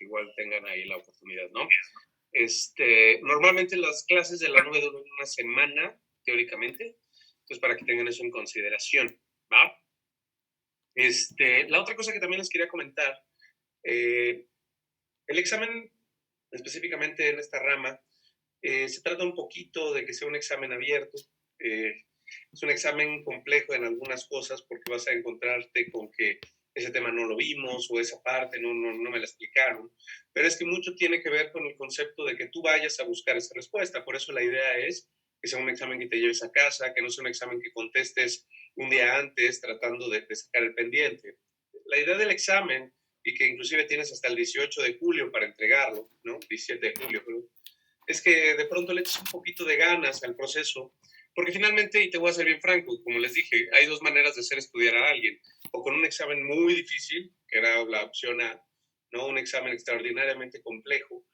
igual tengan ahí la oportunidad, ¿no? Normalmente las clases de la nube duran una semana, teóricamente, entonces para que tengan eso en consideración, ¿va? La otra cosa que también les quería comentar, el examen, específicamente en esta rama, se trata un poquito de que sea un examen abierto. Es un examen complejo en algunas cosas porque vas a encontrarte con que ese tema no lo vimos o esa parte no me la explicaron. Pero es que mucho tiene que ver con el concepto de que tú vayas a buscar esa respuesta. Por eso la idea es que sea un examen que te lleves a casa, que no sea un examen que contestes un día antes tratando de sacar el pendiente. La idea del examen, y que inclusive tienes hasta el 18 de julio para entregarlo, ¿no? 17 de julio, creo, es que de pronto le eches un poquito de ganas al proceso, porque finalmente, y te voy a ser bien franco, como les dije, hay dos maneras de hacer estudiar a alguien, o con un examen muy difícil, que era la opción A, ¿no? Un examen extraordinariamente complejo,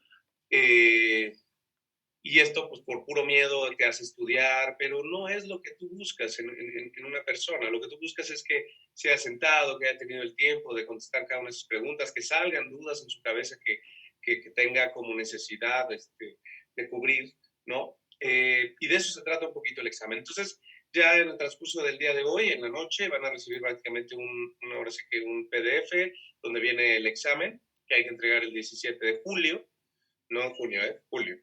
y esto pues por puro miedo te hace estudiar, pero no es lo que tú buscas en una persona. Lo que tú buscas es que sea sentado, que haya tenido el tiempo de contestar cada una de sus preguntas, que salgan dudas en su cabeza que tenga como necesidad de cubrir, ¿no? Y de eso se trata un poquito el examen. Entonces, ya en el transcurso del día de hoy, en la noche, van a recibir prácticamente ahora sí que un PDF donde viene el examen que hay que entregar el 17 de julio, no en junio, julio.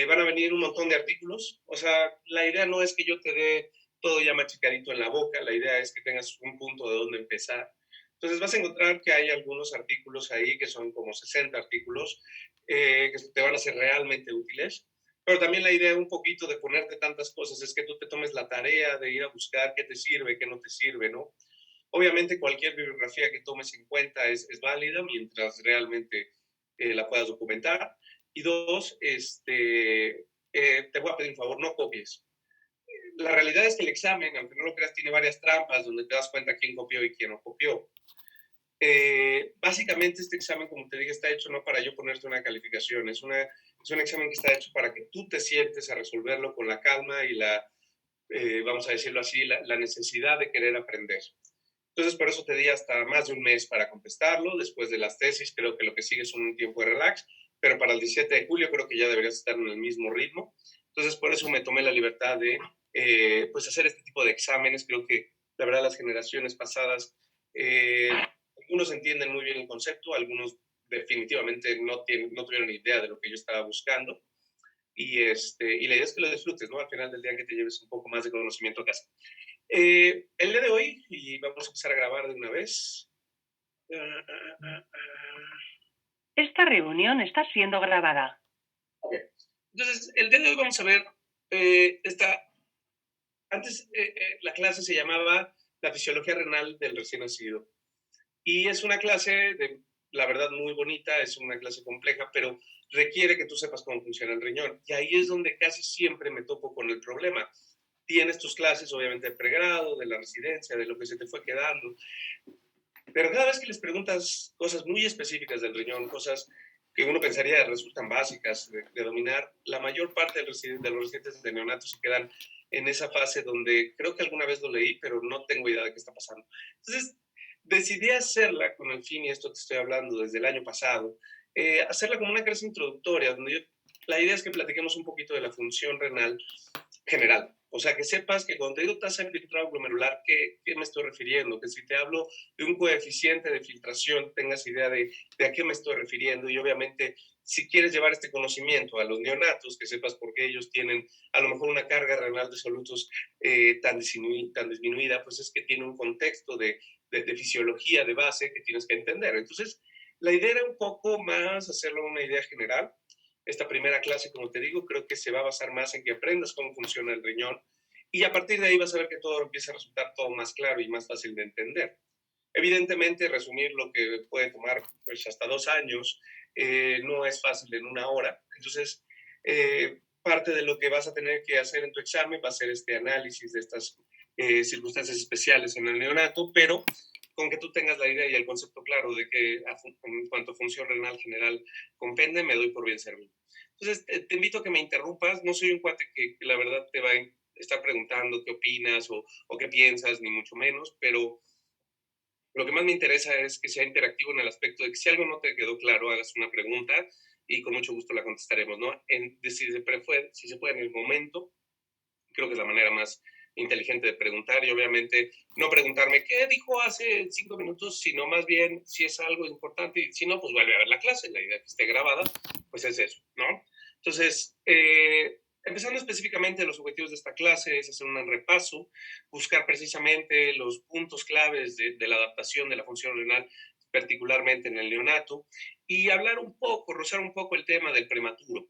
Van a venir un montón de artículos. O sea, la idea no es que yo te dé todo ya machicadito en la boca, la idea es que tengas un punto de dónde empezar. Entonces vas a encontrar que hay algunos artículos ahí, que son como 60 artículos, que te van a ser realmente útiles. Pero también la idea un poquito de ponerte tantas cosas es que tú te tomes la tarea de ir a buscar qué te sirve, qué no te sirve, ¿no? Obviamente cualquier bibliografía que tomes en cuenta es válida mientras realmente la puedas documentar. Y dos, te voy a pedir un favor, no copies. La realidad es que el examen, aunque no lo creas, tiene varias trampas donde te das cuenta quién copió y quién no copió. Básicamente este examen, como te dije, está hecho no para yo ponerte una calificación, es un examen que está hecho para que tú te sientes a resolverlo con la calma y vamos a decirlo así, la necesidad de querer aprender. Entonces, por eso te di hasta más de un mes para contestarlo. Después de las tesis, creo que lo que sigue es un tiempo de relax, pero para el 17 de julio creo que ya deberías estar en el mismo ritmo. Entonces, por eso me tomé la libertad de pues hacer este tipo de exámenes. Creo que, la verdad, las generaciones pasadas, algunos entienden muy bien el concepto, algunos definitivamente no tuvieron ni idea de lo que yo estaba buscando. Y la idea es que lo disfrutes, ¿no? Al final del día que te lleves un poco más de conocimiento a casa. El día de hoy, y vamos a empezar a grabar de una vez. Esta reunión está siendo grabada. Okay. Entonces, el día de hoy vamos a ver antes la clase se llamaba La fisiología renal del recién nacido. Y es una clase, la verdad, muy bonita, es una clase compleja, pero requiere que tú sepas cómo funciona el riñón. Y ahí es donde casi siempre me topo con el problema. Tienes tus clases, obviamente, de pregrado, de la residencia, de lo que se te fue quedando, pero cada vez que les preguntas cosas muy específicas del riñón, cosas que uno pensaría resultan básicas de dominar, la mayor parte de los residentes de neonatos se quedan en esa fase donde creo que alguna vez lo leí, pero no tengo idea de qué está pasando. Entonces, decidí hacerla con el fin, y esto te estoy hablando desde el año pasado, hacerla como una clase introductoria, donde la idea es que platiquemos un poquito de la función renal general. O sea, que sepas que cuando te digo tasa de filtrado glomerular, ¿qué me estoy refiriendo? Que si te hablo de un coeficiente de filtración, tengas idea de a qué me estoy refiriendo. Y obviamente, si quieres llevar este conocimiento a los neonatos, que sepas por qué ellos tienen a lo mejor una carga renal de solutos tan disminuida, pues es que tiene un contexto de fisiología de base que tienes que entender. Entonces, la idea era un poco más hacerlo una idea general. Esta primera clase, como te digo, creo que se va a basar más en que aprendas cómo funciona el riñón y a partir de ahí vas a ver que todo empieza a resultar todo más claro y más fácil de entender. Evidentemente, resumir lo que puede tomar pues, hasta 2 años no es fácil en una hora. Entonces, parte de lo que vas a tener que hacer en tu examen va a ser este análisis de estas circunstancias especiales en el neonato, pero con que tú tengas la idea y el concepto claro de que en cuanto a función renal general compende, me doy por bien servido. Entonces, te invito a que me interrumpas. No soy un cuate que la verdad te va a estar preguntando qué opinas o qué piensas, ni mucho menos, pero Lo que más me interesa es que sea interactivo en el aspecto de que si algo no te quedó claro, hagas una pregunta y con mucho gusto la contestaremos, ¿no? Si se puede en el momento, creo que es la manera más inteligente de preguntar y obviamente no preguntarme qué dijo hace 5 minutos, sino más bien si es algo importante y si no, pues vuelve a ver la clase. La idea que esté grabada, pues es eso, ¿no? Entonces, empezando específicamente los objetivos de esta clase es hacer un repaso, buscar precisamente los puntos claves de la adaptación de la función renal, particularmente en el neonato, y hablar un poco, rozar un poco el tema del prematuro.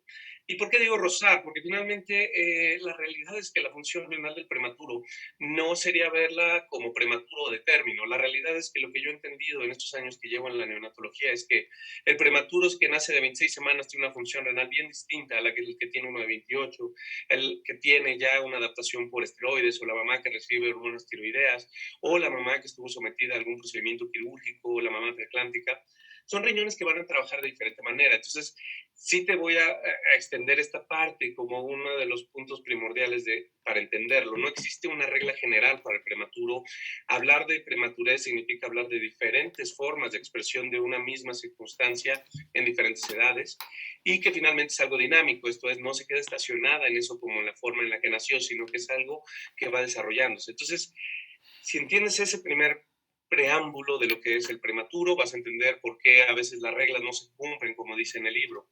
¿Y por qué digo rozar? Porque finalmente la realidad es que la función renal del prematuro no sería verla como prematuro de término. La realidad es que lo que yo he entendido en estos años que llevo en la neonatología es que el prematuro es que nace de 26 semanas tiene una función renal bien distinta a la que el que tiene uno de 28, el que tiene ya una adaptación por esteroides o la mamá que recibe hormonas tiroideas o la mamá que estuvo sometida a algún procedimiento quirúrgico o la mamá preatlántica. Son riñones que van a trabajar de diferente manera. Entonces, sí te voy a extender esta parte como uno de los puntos primordiales para entenderlo. No existe una regla general para el prematuro. Hablar de prematurez significa hablar de diferentes formas de expresión de una misma circunstancia en diferentes edades y que finalmente es algo dinámico. Esto es, no se queda estacionada en eso como en la forma en la que nació, sino que es algo que va desarrollándose. Entonces, si entiendes ese primer preámbulo de lo que es el prematuro, vas a entender por qué a veces las reglas no se cumplen como dice en el libro.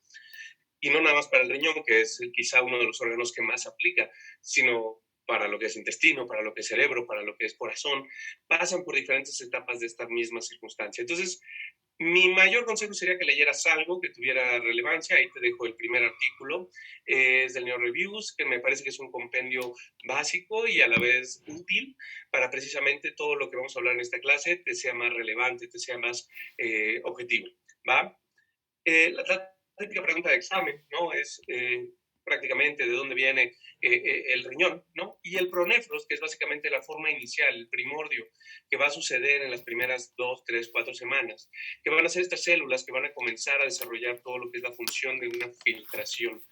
Y no nada más para el riñón, que es quizá uno de los órganos que más aplica, sino para lo que es intestino, para lo que es cerebro, para lo que es corazón, pasan por diferentes etapas de esta misma circunstancia. Entonces, mi mayor consejo sería que leyeras algo que tuviera relevancia. Ahí te dejo el primer artículo. Es del Neo Reviews, que me parece que es un compendio básico y a la vez útil para precisamente todo lo que vamos a hablar en esta clase te sea más relevante, te sea más objetivo. ¿Va? La típica pregunta de examen, ¿no? Es prácticamente de dónde viene el riñón, ¿no? Y el pronefros, que es básicamente la forma inicial, el primordio, que va a suceder en las primeras 2, 3, 4 semanas, que van a ser estas células que van a comenzar a desarrollar todo lo que es la función de una filtración,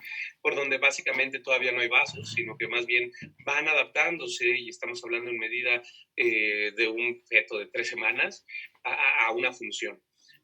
por donde básicamente todavía no hay vasos, sino que más bien van adaptándose, y estamos hablando en medida de un feto de 3 semanas, a una función.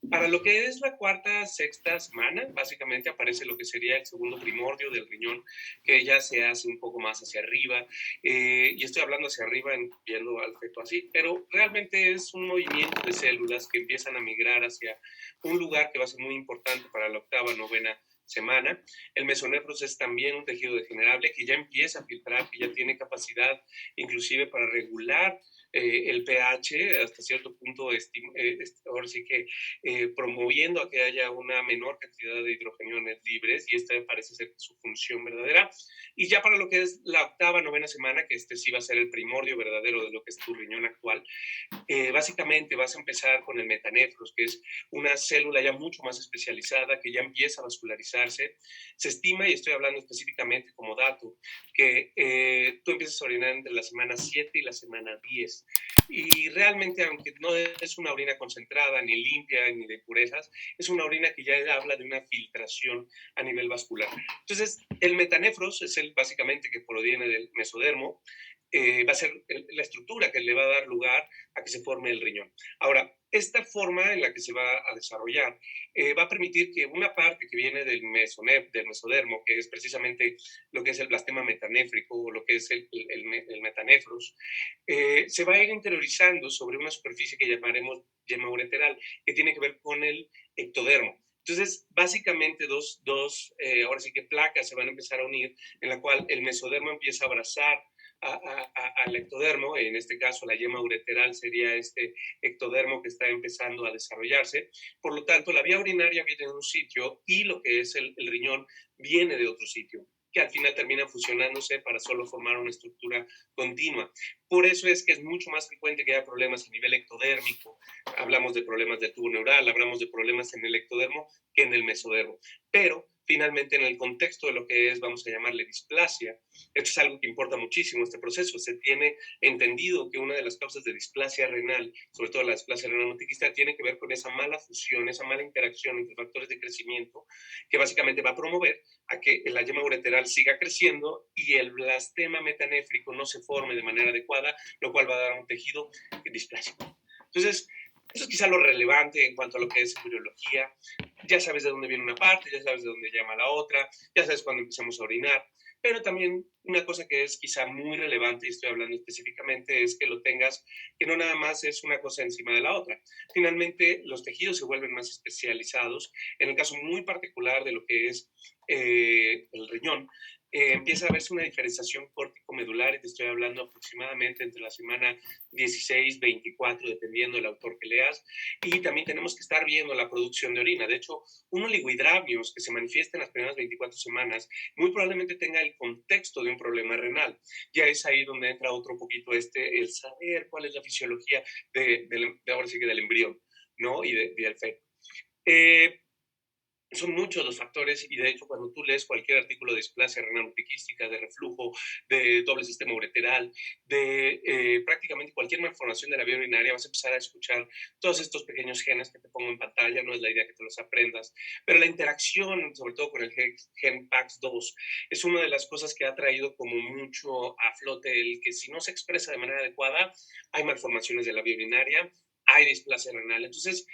Para lo que es la cuarta, sexta semana, básicamente aparece lo que sería el segundo primordio del riñón, que ya se hace un poco más hacia arriba, y estoy hablando hacia arriba viendo al feto así, pero realmente es un movimiento de células que empiezan a migrar hacia un lugar que va a ser muy importante para la octava, novena semana. El mesonefros es también un tejido degenerable que ya empieza a filtrar, que ya tiene capacidad inclusive para regular el pH hasta cierto punto, ahora sí que promoviendo a que haya una menor cantidad de hidrogeniones libres, y esta parece ser su función verdadera. Y ya para lo que es la octava, novena semana, que este sí va a ser el primordio verdadero de lo que es tu riñón actual, básicamente vas a empezar con el metanefros, que es una célula ya mucho más especializada, que ya empieza a vascularizarse. Se estima, y estoy hablando específicamente como dato, que tú empiezas a orinar entre la semana 7 y la semana 10. Y realmente, aunque no es una orina concentrada, ni limpia, ni de purezas, es una orina que ya habla de una filtración a nivel vascular. Entonces, el metanefros es el básicamente que proviene del mesodermo, va a ser la estructura que le va a dar lugar a que se forme el riñón. Ahora, esta forma en la que se va a desarrollar va a permitir que una parte que viene del mesodermo, que es precisamente lo que es el blastema metanéfrico o lo que es el metanefros, se va a ir interiorizando sobre una superficie que llamaremos yema ureteral, que tiene que ver con el ectodermo. Entonces, básicamente ahora sí que placas se van a empezar a unir, en la cual el mesodermo empieza a abrazar al ectodermo. En este caso la yema ureteral sería este ectodermo que está empezando a desarrollarse. Por lo tanto, la vía urinaria viene de un sitio y lo que es el riñón viene de otro sitio, que al final termina fusionándose para solo formar una estructura continua. Por eso es que es mucho más frecuente que haya problemas a nivel ectodérmico. Hablamos de problemas del tubo neural, hablamos de problemas en el ectodermo que en el mesodermo. Pero finalmente, en el contexto de lo que es, vamos a llamarle displasia, esto es algo que importa muchísimo, este proceso. Se tiene entendido que una de las causas de displasia renal, sobre todo la displasia renal notiquista, tiene que ver con esa mala fusión, esa mala interacción entre factores de crecimiento, que básicamente va a promover a que la yema ureteral siga creciendo y el blastema metanéfrico no se forme de manera adecuada, lo cual va a dar un tejido displásico. Entonces, Eso es quizá lo relevante en cuanto a lo que es embriología. Ya sabes de dónde viene una parte, ya sabes de dónde llama la otra, ya sabes cuándo empezamos a orinar. Pero también una cosa que es quizá muy relevante, y estoy hablando específicamente, es que lo tengas, que no nada más es una cosa encima de la otra. Finalmente, los tejidos se vuelven más especializados. En el caso muy particular de lo que es el riñón, empieza a verse una diferenciación córtico-medular, y te estoy hablando aproximadamente entre la semana 16, 24, dependiendo del autor que leas, y también tenemos que estar viendo la producción de orina. De hecho, un oligohidramios que se manifiesta en las primeras 24 semanas muy probablemente tenga el contexto de un problema renal. Ya es ahí donde entra otro poquito el saber cuál es la fisiología ahora sí que del embrión, ¿no? Y del feto. Eh, Son muchos los factores, y de hecho cuando tú lees cualquier artículo de displasia renal multiquística, de reflujo, de doble sistema ureteral, de prácticamente cualquier malformación de la vía urinaria, vas a empezar a escuchar todos estos pequeños genes que te pongo en pantalla. No es la idea que te los aprendas, pero la interacción, sobre todo con el gen PAX2, es una de las cosas que ha traído como mucho a flote el que si no se expresa de manera adecuada, hay malformaciones de la vía urinaria, hay displasia renal. Entonces,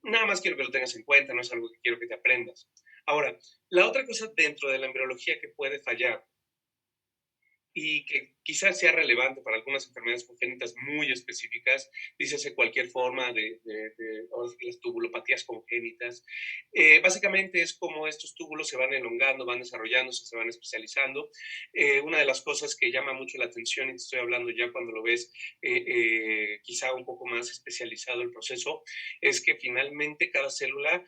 nada más quiero que lo tengas en cuenta, no es algo que quiero que te aprendas. Ahora, la otra cosa dentro de la embriología que puede fallar y que quizás sea relevante para algunas enfermedades congénitas muy específicas, dícese cualquier forma ahora sí que las tubulopatías congénitas. Básicamente es como estos túbulos se van elongando, van desarrollándose, se van especializando. Una de las cosas que llama mucho la atención, y te estoy hablando ya cuando lo ves quizá un poco más especializado el proceso, es que finalmente cada célula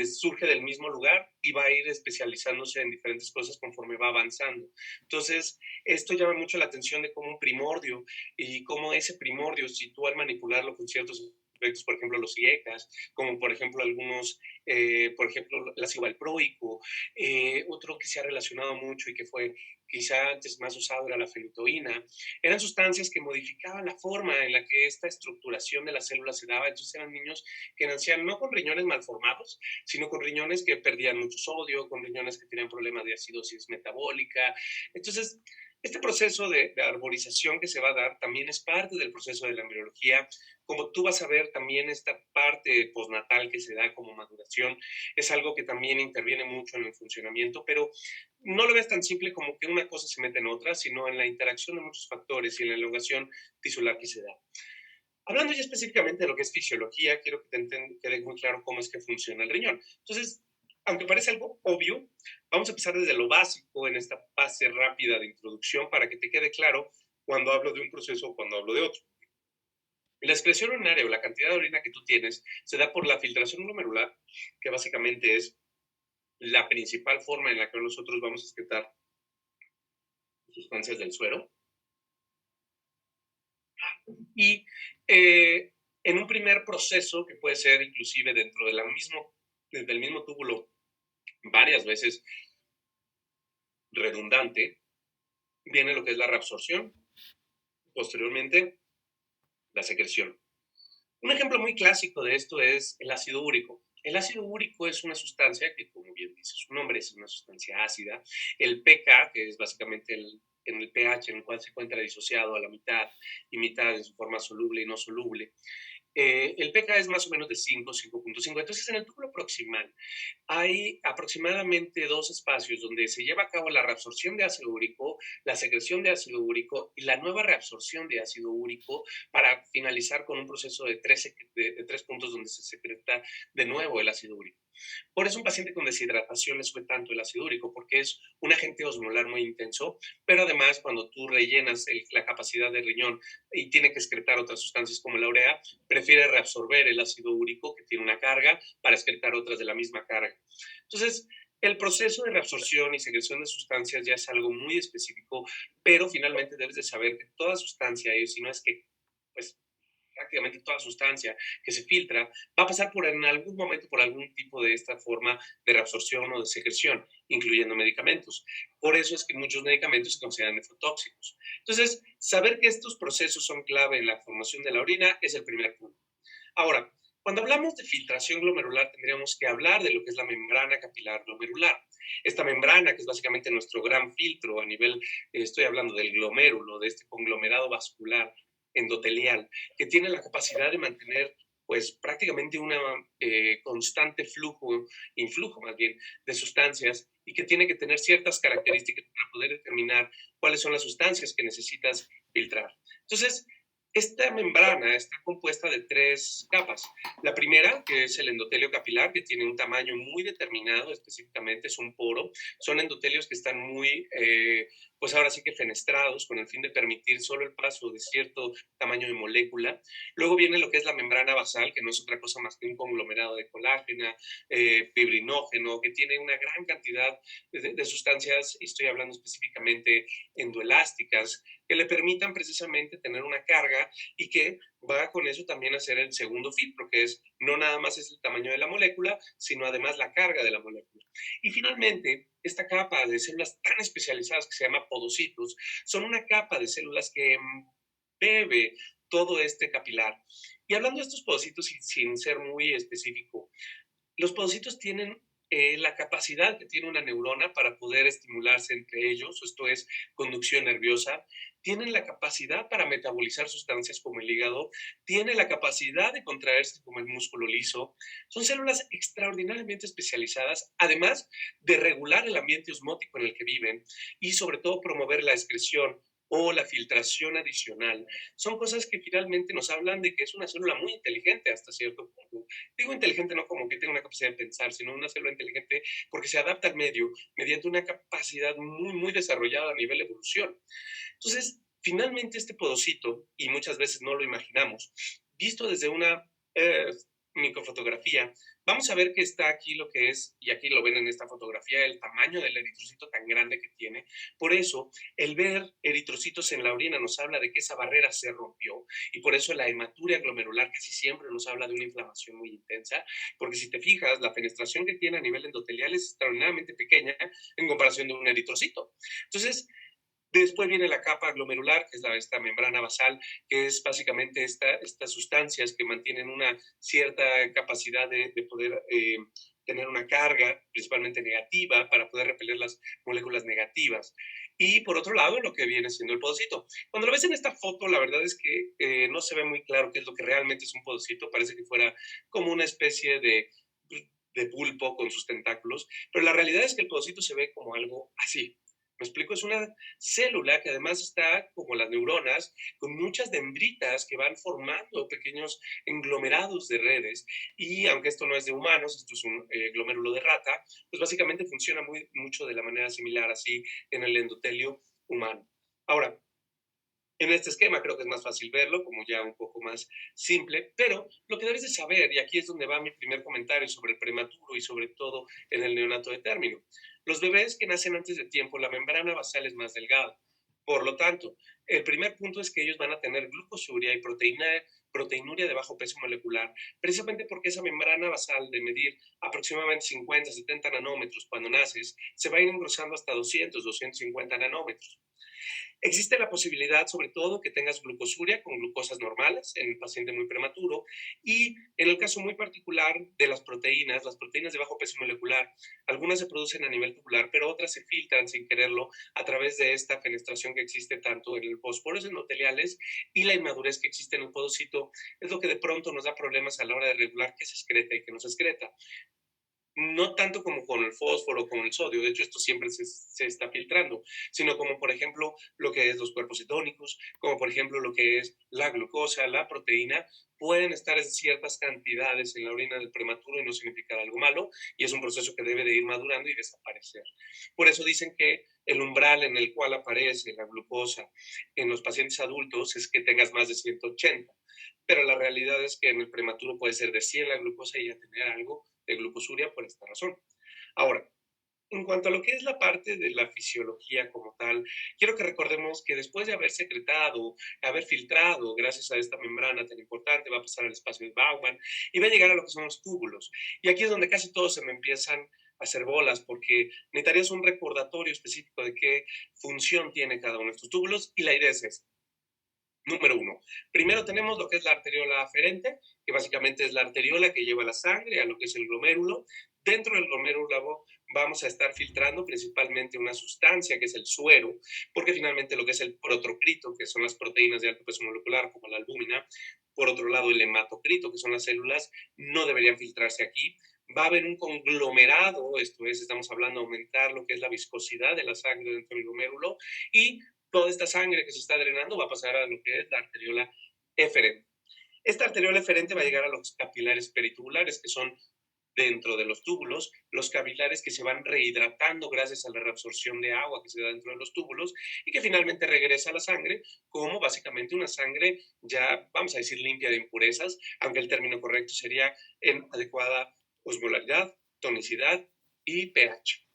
surge del mismo lugar y va a ir especializándose en diferentes cosas conforme va avanzando. Entonces, esto llama mucho la atención de cómo un primordio, y cómo ese primordio, si tú al manipularlo con ciertos efectos, por ejemplo los IECAS, como por ejemplo algunos, por ejemplo el ácido valproico, otro que se ha relacionado mucho y que fue quizá antes más usado era la fenitoína, eran sustancias que modificaban la forma en la que esta estructuración de las células se daba. Entonces eran niños que nacían no con riñones malformados, sino con riñones que perdían mucho sodio, con riñones que tenían problemas de acidosis metabólica. Entonces, este proceso de arborización que se va a dar también es parte del proceso de la embriología. Como tú vas a ver, también esta parte postnatal que se da como maduración es algo que también interviene mucho en el funcionamiento, pero no lo ves tan simple como que una cosa se mete en otra, sino en la interacción de muchos factores y en la elongación tisular que se da. Hablando ya específicamente de lo que es fisiología, quiero que quede muy claro cómo es que funciona el riñón. Entonces, aunque parece algo obvio, vamos a empezar desde lo básico en esta fase rápida de introducción para que te quede claro cuando hablo de un proceso o cuando hablo de otro. La excreción urinaria o la cantidad de orina que tú tienes se da por la filtración glomerular, que básicamente es la principal forma en la que nosotros vamos a excretar sustancias del suero. Y en un primer proceso, que puede ser inclusive del mismo túbulo varias veces redundante, viene lo que es la reabsorción, posteriormente la secreción. Un ejemplo muy clásico de esto es el ácido úrico. El ácido úrico es una sustancia que, como bien dice su nombre, es una sustancia ácida. El pK, que es básicamente en el pH en el cual se encuentra disociado a la mitad y mitad en su forma soluble y no soluble, el pK es más o menos de 5, 5.5. Entonces, en el túbulo proximal hay aproximadamente dos espacios donde se lleva a cabo la reabsorción de ácido úrico, la secreción de ácido úrico y la nueva reabsorción de ácido úrico, para finalizar con un proceso de 3 puntos donde se secreta de nuevo el ácido úrico. Por eso un paciente con deshidratación le sube tanto el ácido úrico, porque es un agente osmolar muy intenso, pero además cuando tú rellenas la capacidad del riñón y tiene que excretar otras sustancias como la urea, prefiere reabsorber el ácido úrico que tiene una carga para excretar otras de la misma carga. Entonces, el proceso de reabsorción y secreción de sustancias ya es algo muy específico, pero finalmente debes de saber que toda sustancia, si no es que pues prácticamente toda sustancia que se filtra, va a pasar en algún momento por algún tipo de esta forma de reabsorción o de secreción, incluyendo medicamentos. Por eso es que muchos medicamentos se consideran nefrotóxicos. Entonces, saber que estos procesos son clave en la formación de la orina es el primer punto. Ahora, cuando hablamos de filtración glomerular, tendríamos que hablar de lo que es la membrana capilar glomerular. Esta membrana, que es básicamente nuestro gran filtro a nivel, estoy hablando del glomérulo, de este conglomerado vascular endotelial, que tiene la capacidad de mantener pues prácticamente una constante influjo más bien, de sustancias y que tiene que tener ciertas características para poder determinar cuáles son las sustancias que necesitas filtrar. Entonces, esta membrana está compuesta de tres capas. La primera, que es el endotelio capilar, que tiene un tamaño muy determinado, específicamente es un poro. Son endotelios que están muy, pues ahora sí que fenestrados, con el fin de permitir solo el paso de cierto tamaño de molécula. Luego viene lo que es la membrana basal, que no es otra cosa más que un conglomerado de colágena, fibrinógeno, que tiene una gran cantidad de sustancias, y estoy hablando específicamente endoelásticas, que le permitan precisamente tener una carga y que va con eso también a ser el segundo filtro, que es no nada más es el tamaño de la molécula, sino además la carga de la molécula. Y finalmente, esta capa de células tan especializadas que se llama podocitos, son una capa de células que bebe todo este capilar. Y hablando de estos podocitos, sin ser muy específico, los podocitos tienen la capacidad que tiene una neurona para poder estimularse entre ellos, esto es conducción nerviosa, tienen la capacidad para metabolizar sustancias como el hígado, tienen la capacidad de contraerse como el músculo liso, son células extraordinariamente especializadas, además de regular el ambiente osmótico en el que viven y sobre todo promover la excreción o la filtración adicional. Son cosas que finalmente nos hablan de que es una célula muy inteligente hasta cierto punto. Digo inteligente no como que tenga una capacidad de pensar, sino una célula inteligente porque se adapta al medio mediante una capacidad muy, muy desarrollada a nivel de evolución. Entonces, finalmente este podocito, y muchas veces no lo imaginamos, visto desde una eh, microfotografía, vamos a ver que está aquí lo que es, y aquí lo ven en esta fotografía, el tamaño del eritrocito tan grande que tiene. Por eso, el ver eritrocitos en la orina nos habla de que esa barrera se rompió, y por eso la hematuria glomerular casi siempre nos habla de una inflamación muy intensa, porque si te fijas, la fenestración que tiene a nivel endotelial es extraordinariamente pequeña en comparación de un eritrocito. Entonces, después viene la capa glomerular, que es esta membrana basal, que es básicamente estas sustancias que mantienen una cierta capacidad de poder tener una carga, principalmente negativa, para poder repeler las moléculas negativas. Y por otro lado, lo que viene siendo el podocito. Cuando lo ves en esta foto, la verdad es que no se ve muy claro qué es lo que realmente es un podocito. Parece que fuera como una especie de pulpo con sus tentáculos, pero la realidad es que el podocito se ve como algo así. ¿Me explico? Es una célula que además está, como las neuronas, con muchas dendritas que van formando pequeños englomerados de redes. Y aunque esto no es de humanos, esto es un glomérulo de rata, pues básicamente funciona mucho de la manera similar así en el endotelio humano. Ahora, en este esquema creo que es más fácil verlo, como ya un poco más simple, pero lo que debes de saber, y aquí es donde va mi primer comentario sobre el prematuro y sobre todo en el neonato de término, los bebés que nacen antes de tiempo, la membrana basal es más delgada. Por lo tanto, el primer punto es que ellos van a tener glucosuria y proteinuria de bajo peso molecular, precisamente porque esa membrana basal de medir aproximadamente 50, 70 nanómetros cuando naces, se va a ir engrosando hasta 200, 250 nanómetros. Existe la posibilidad, sobre todo, que tengas glucosuria con glucosas normales en el paciente muy prematuro y en el caso muy particular de las proteínas de bajo peso molecular, algunas se producen a nivel tubular, pero otras se filtran sin quererlo a través de esta fenestración que existe tanto en los poros endoteliales y la inmadurez que existe en el podocito, es lo que de pronto nos da problemas a la hora de regular qué se excreta y qué no se excreta. No tanto como con el fósforo, con el sodio, de hecho esto siempre se está filtrando, sino como por ejemplo lo que es los cuerpos cetónicos, como por ejemplo lo que es la glucosa, la proteína, pueden estar en ciertas cantidades en la orina del prematuro y no significar algo malo, y es un proceso que debe de ir madurando y desaparecer. Por eso dicen que el umbral en el cual aparece la glucosa en los pacientes adultos es que tengas más de 180, pero la realidad es que en el prematuro puede ser de 100 la glucosa y ya tener algo de glucosuria por esta razón. Ahora, en cuanto a lo que es la parte de la fisiología como tal, quiero que recordemos que después de haber secretado, haber filtrado, gracias a esta membrana tan importante, va a pasar al espacio de Bowman y va a llegar a lo que son los túbulos. Y aquí es donde casi todos se me empiezan a hacer bolas, porque necesitarías un recordatorio específico de qué función tiene cada uno de estos túbulos, y la idea es esta. Número uno, primero tenemos lo que es la arteriola aferente, que básicamente es la arteriola que lleva la sangre a lo que es el glomérulo. Dentro del glomérulo vamos a estar filtrando principalmente una sustancia que es el suero, porque finalmente lo que es el protocrito, que son las proteínas de alto peso molecular como la albúmina, Por otro lado, el hematocrito, que son las células, no deberían filtrarse aquí. Va a haber un conglomerado, esto es, estamos hablando de aumentar lo que es la viscosidad de la sangre dentro del glomérulo, y toda esta sangre que se está drenando va a pasar a lo que es la arteriola eferente. Esta arteriola eferente va a llegar a los capilares peritubulares, que son dentro de los túbulos, los capilares que se van rehidratando gracias a la reabsorción de agua que se da dentro de los túbulos y que finalmente regresa a la sangre como básicamente una sangre ya, vamos a decir, limpia de impurezas, aunque el término correcto sería en adecuada osmolaridad, tonicidad y pH.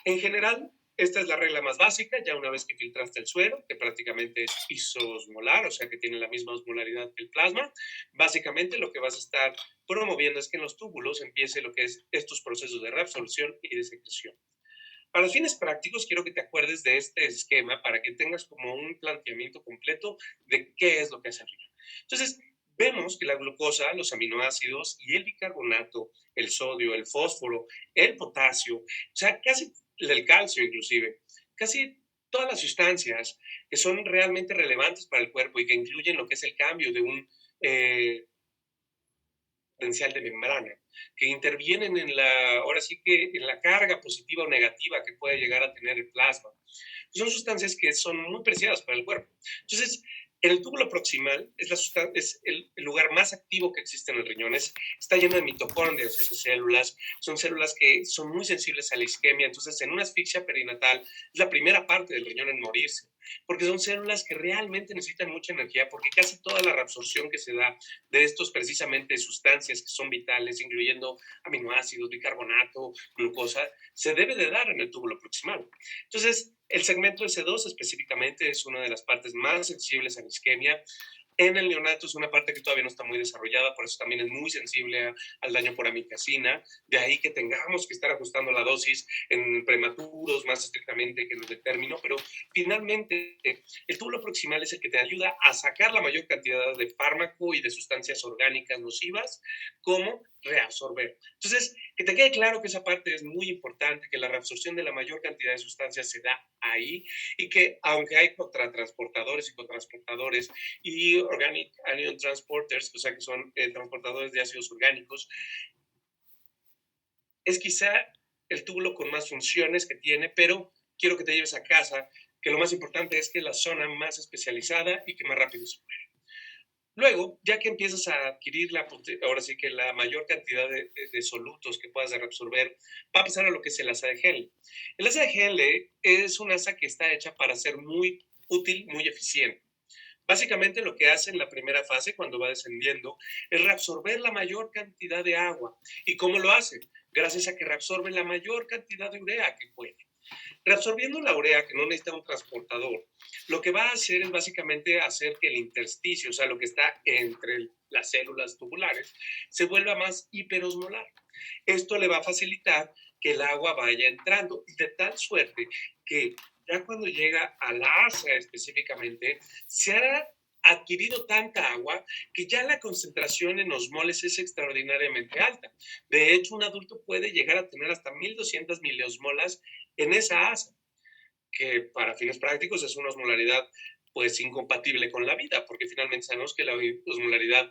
En general, esta es la regla más básica, ya una vez que filtraste el suero, que prácticamente es isosmolar, o sea que tiene la misma osmolaridad que el plasma, básicamente lo que vas a estar promoviendo es que en los túbulos empiece lo que es estos procesos de reabsorción y de secreción. Para fines prácticos, quiero que te acuerdes de este esquema para que tengas como un planteamiento completo de qué es lo que hace arriba. Entonces, vemos que la glucosa, los aminoácidos y el bicarbonato, el sodio, el fósforo, el potasio, o sea, casi el calcio inclusive, casi todas las sustancias que son realmente relevantes para el cuerpo y que incluyen lo que es el cambio de un potencial de membrana, que intervienen en la, ahora sí que en la carga positiva o negativa que puede llegar a tener el plasma. Son sustancias que son muy preciadas para el cuerpo. Entonces, el túbulo proximal es, es el lugar más activo que existe en el riñón. Está lleno de mitocondrias, esas células. Son células que son muy sensibles a la isquemia. Entonces, en una asfixia perinatal, es la primera parte del riñón en morirse, porque son células que realmente necesitan mucha energía, porque casi toda la reabsorción que se da de estos precisamente sustancias que son vitales, incluyendo aminoácidos, bicarbonato, glucosa, se debe de dar en el túbulo proximal. Entonces, el segmento S2 específicamente es una de las partes más sensibles a la isquemia. En el neonato es una parte que todavía no está muy desarrollada, por eso también es muy sensible al daño por amicacina. De ahí que tengamos que estar ajustando la dosis en prematuros más estrictamente que en el de término, pero finalmente el túbulo proximal es el que te ayuda a sacar la mayor cantidad de fármaco y de sustancias orgánicas nocivas, como reabsorber. Entonces, que te quede claro que esa parte es muy importante, que la reabsorción de la mayor cantidad de sustancias se da ahí y que aunque hay contratransportadores y cotransportadores y organic anion transporters, o sea que son transportadores de ácidos orgánicos, es quizá el túbulo con más funciones que tiene, pero quiero que te lleves a casa que lo más importante es que la zona más especializada y que más rápido se muere. Luego, ya que empiezas a adquirir ahora sí que la mayor cantidad de solutos que puedas reabsorber, va a pasar a lo que es el asa de Henle. El asa de Henle es un asa que está hecha para ser muy útil, muy eficiente. Básicamente lo que hace en la primera fase, cuando va descendiendo, es reabsorber la mayor cantidad de agua. ¿Y cómo lo hace? Gracias a que reabsorbe la mayor cantidad de urea que puede. Reabsorbiendo la urea, que no necesita un transportador, lo que va a hacer es básicamente hacer que el intersticio, o sea, lo que está entre las células tubulares, se vuelva más hiperosmolar. Esto le va a facilitar que el agua vaya entrando de tal suerte que ya cuando llega a la asa específicamente, se ha adquirido tanta agua que ya la concentración en osmoles es extraordinariamente alta. De hecho, un adulto puede llegar a tener hasta 1200 miliosmolas en esa asa, que para fines prácticos es una osmolaridad pues incompatible con la vida, porque finalmente sabemos que la osmolaridad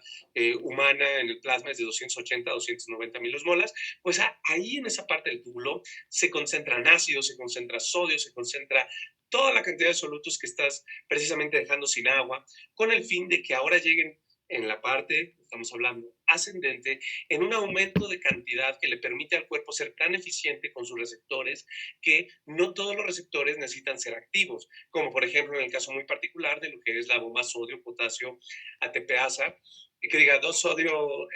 humana en el plasma es de 280 a 290 milosmolas, pues ahí en esa parte del túbulo se concentran ácidos, se concentra sodio, se concentra toda la cantidad de solutos que estás precisamente dejando sin agua, con el fin de que ahora lleguen en la parte, estamos hablando, ascendente, en un aumento de cantidad que le permite al cuerpo ser tan eficiente con sus receptores que no todos los receptores necesitan ser activos, como por ejemplo en el caso muy particular de lo que es la bomba sodio-potasio ATPasa, que diga 2 sodio,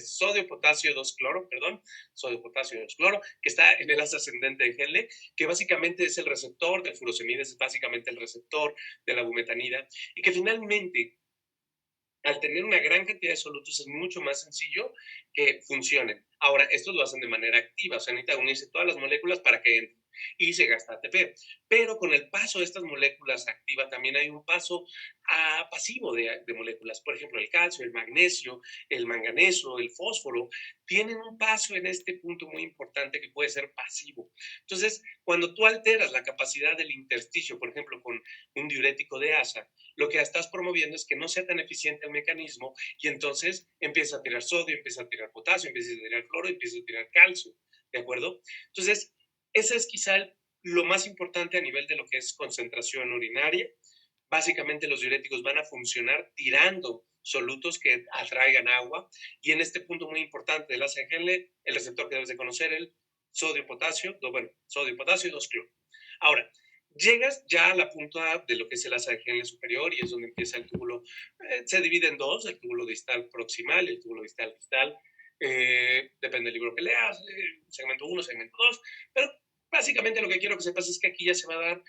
sodio, potasio, 2 cloro, perdón, sodio, potasio, 2 cloro, que está en el asa ascendente de Henle, que básicamente es el receptor del furosemides, es básicamente el receptor de la bumetanida, y que finalmente al tener una gran cantidad de solutos es mucho más sencillo que funcionen. Ahora, estos lo hacen de manera activa, o sea, necesita unirse todas las moléculas para que entren. y se gasta ATP. Pero con el paso de estas moléculas activas también hay un paso pasivo de moléculas. Por ejemplo, el calcio, el magnesio, el manganeso, el fósforo, tienen un paso en este punto muy importante que puede ser pasivo. Entonces, cuando tú alteras la capacidad del intersticio, por ejemplo, con un diurético de asa, lo que estás promoviendo es que no sea tan eficiente el mecanismo y entonces empieza a tirar sodio, empieza a tirar potasio, empieza a tirar cloro, empieza a tirar calcio, ¿de acuerdo? Entonces, ese es quizá lo más importante a nivel de lo que es concentración urinaria. Básicamente los diuréticos van a funcionar tirando solutos que atraigan agua y en este punto muy importante del ACGL, el receptor que debes de conocer, el sodio-potasio, sodio-potasio y 2-cloro. Ahora, llegas ya a la punta de lo que es el ACGL superior y es donde empieza el túbulo, se divide en dos, el túbulo distal proximal y el túbulo distal distal, depende del libro que leas, segmento 1, segmento 2, pero básicamente lo que quiero que sepas es que aquí ya se va a dar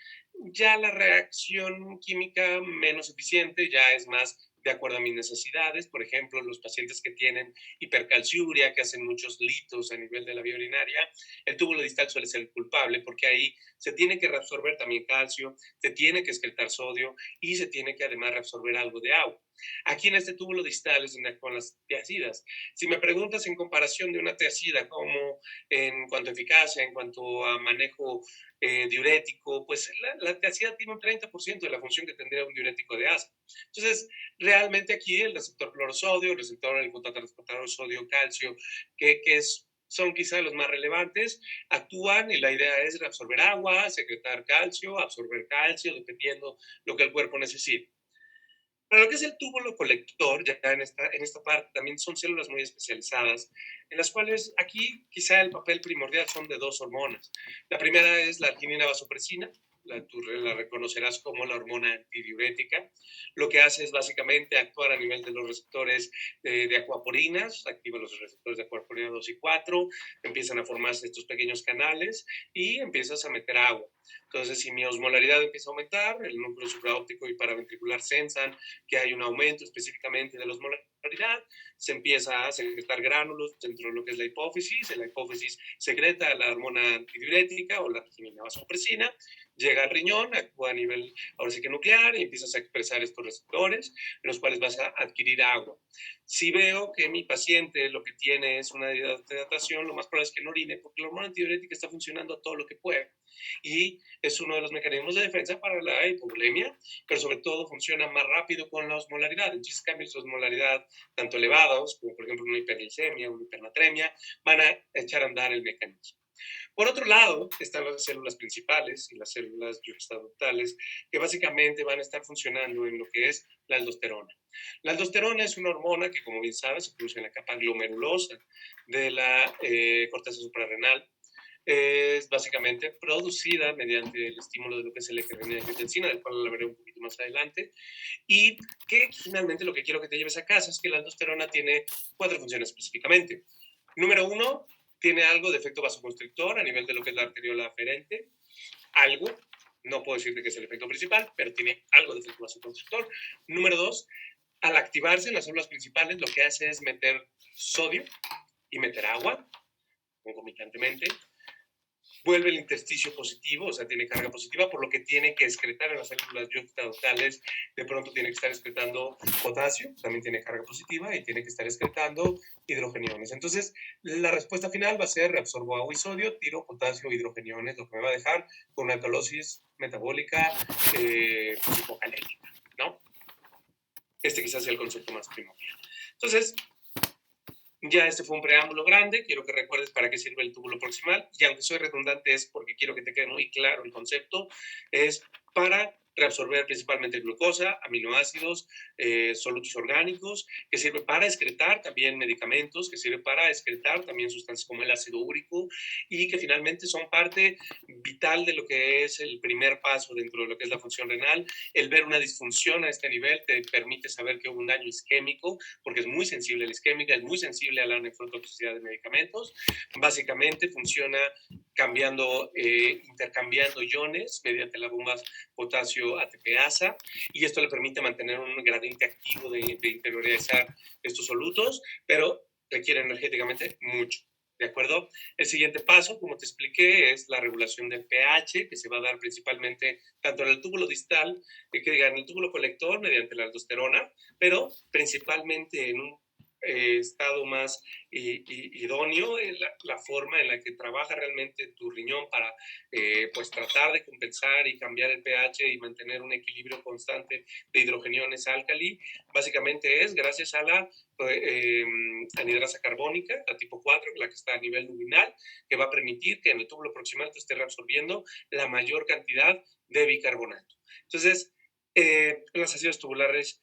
ya la reacción química menos eficiente, ya es más de acuerdo a mis necesidades. Por ejemplo, los pacientes que tienen hipercalciuria, que hacen muchos litos a nivel de la vía urinaria, el túbulo distal suele ser el culpable porque ahí se tiene que reabsorber también calcio, se tiene que excretar sodio y se tiene que además reabsorber algo de agua. Aquí en este túbulo distal es donde actúan las tiacidas. Si me preguntas en comparación de una tiacida, como en cuanto a eficacia, en cuanto a manejo diurético, pues la tiacida tiene un 30% de la función que tendría un diurético de asa. Entonces, realmente aquí el receptor clorosodio, el receptor el transportador sodio-calcio, son quizá los más relevantes, actúan y la idea es reabsorber agua, secretar calcio, absorber calcio, dependiendo lo que el cuerpo necesite. Para lo que es el túbulo colector, ya en esta parte también son células muy especializadas, en las cuales aquí quizá el papel primordial son de dos hormonas. La primera es la arginina vasopresina, tú la reconocerás como la hormona antidiurética. Lo que hace es básicamente actuar a nivel de los receptores de acuaporinas, activa los receptores de acuaporina 2 y 4, empiezan a formarse estos pequeños canales y empiezas a meter agua. Entonces, si mi osmolaridad empieza a aumentar, el núcleo supraóptico y paraventricular sensan que hay un aumento específicamente de la osmolaridad, se empieza a secretar gránulos dentro de lo que es la hipófisis, en la hipófisis secreta la hormona antidiurética o la arginina vasopresina, llega al riñón, actúa a nivel, ahora sí que nuclear, y empiezas a expresar estos receptores, en los cuales vas a adquirir agua. Si veo que mi paciente lo que tiene es una deshidratación, lo más probable es que no orine, porque la hormona antidiurética está funcionando a todo lo que puede. Y es uno de los mecanismos de defensa para la hipovolemia, pero sobre todo funciona más rápido con la osmolaridad. Entonces, cambios de osmolaridad tanto elevados, como por ejemplo una hiperglicemia, una hipernatremia, van a echar a andar el mecanismo. Por otro lado, están las células principales y las células yuxtaductales, que básicamente van a estar funcionando en lo que es la aldosterona. La aldosterona es una hormona que, como bien sabes, se produce en la capa glomerulosa de la corteza suprarrenal. Es básicamente producida mediante el estímulo de lo que es el L-carnitine-angiotensina, del cual hablaré un poquito más adelante, y que finalmente lo que quiero que te lleves a casa es que la aldosterona tiene 4 funciones específicamente. Número 1, tiene algo de efecto vasoconstrictor a nivel de lo que es la arteriola aferente, algo, no puedo decirte que es el efecto principal, pero tiene algo de efecto vasoconstrictor. Número 2, al activarse en las células principales, lo que hace es meter sodio y meter agua concomitantemente. Vuelve el intersticio positivo, o sea, tiene carga positiva, por lo que tiene que excretar en las células yuxtadotales, de pronto tiene que estar excretando potasio, también tiene carga positiva, y tiene que estar excretando hidrogeniones. Entonces, la respuesta final va a ser reabsorbo agua y sodio, tiro potasio, hidrogeniones, lo que me va a dejar con una alcalosis metabólica hipocalémica, ¿no? Este quizás sea el concepto más primordial. Entonces, ya este fue un preámbulo grande, quiero que recuerdes para qué sirve el túbulo proximal, y aunque soy redundante es porque quiero que te quede muy claro el concepto, es para reabsorber principalmente glucosa, aminoácidos, solutos orgánicos, que sirve para excretar también medicamentos, que sirve para excretar también sustancias como el ácido úrico, y que finalmente son parte vital de lo que es el primer paso dentro de lo que es la función renal. El ver una disfunción a este nivel te permite saber que hubo un daño isquémico, porque es muy sensible a la isquémica, es muy sensible a la nefrotoxicidad de medicamentos. Básicamente funciona intercambiando iones mediante las bombas potasio ATPasa, y esto le permite mantener un gradiente activo de interiorizar estos solutos, pero requiere energéticamente mucho. ¿De acuerdo? El siguiente paso, como te expliqué, es la regulación del pH, que se va a dar principalmente tanto en el túbulo distal, en el túbulo colector mediante la aldosterona, pero principalmente en un estado más idóneo, la forma en la que trabaja realmente tu riñón para pues tratar de compensar y cambiar el pH y mantener un equilibrio constante de hidrogeniones álcali, básicamente es gracias a la anhidrasa carbónica, la tipo 4, la que está a nivel luminal, que va a permitir que en el túbulo proximal te esté reabsorbiendo la mayor cantidad de bicarbonato. Entonces, los ácidos tubulares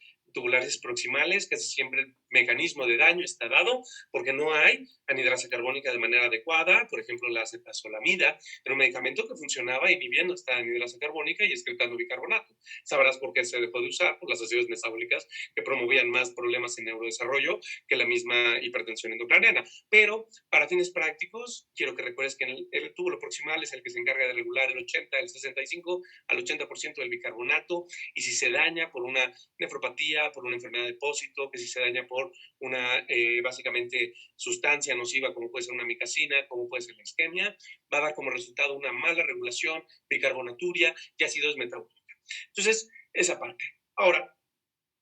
proximales, casi siempre el mecanismo de daño está dado porque no hay anhidrasa carbónica de manera adecuada, por ejemplo la acetazolamida, era un medicamento que funcionaba inhibiendo esta anhidrasa carbónica y excretando bicarbonato. Sabrás por qué se dejó de usar, por las acidosis metabólicas que promovían más problemas en neurodesarrollo que la misma hipertensión endocraniana. Pero para fines prácticos, quiero que recuerdes que el túbulo proximal es el que se encarga de regular el 65 al 80% del bicarbonato, y si se daña por una nefropatía, por una enfermedad de depósito, que si se daña por una básicamente sustancia nociva como puede ser una micacina, como puede ser la isquemia, va a dar como resultado una mala regulación, bicarbonaturia y acidosis metabólica. Entonces, esa parte. Ahora,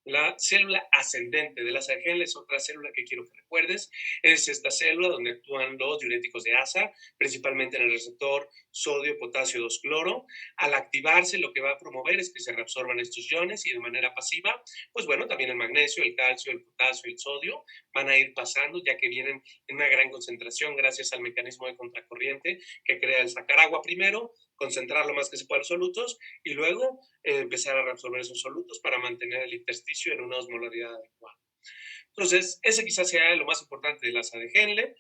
la célula ascendente de la ASA-GEL es otra célula que quiero que recuerdes. Es esta célula donde actúan los diuréticos de ASA, principalmente en el receptor sodio-potasio 2-cloro. Al activarse, lo que va a promover es que se reabsorban estos iones y de manera pasiva, pues bueno, también el magnesio, el calcio, el potasio, el sodio van a ir pasando, ya que vienen en una gran concentración gracias al mecanismo de contracorriente que crea el sacar agua primero, concentrar lo más que se pueda los solutos y luego empezar a reabsorber esos solutos para mantener el intersticio en una osmolaridad adecuada. Entonces, ese quizás sea lo más importante de la ASA de Henle.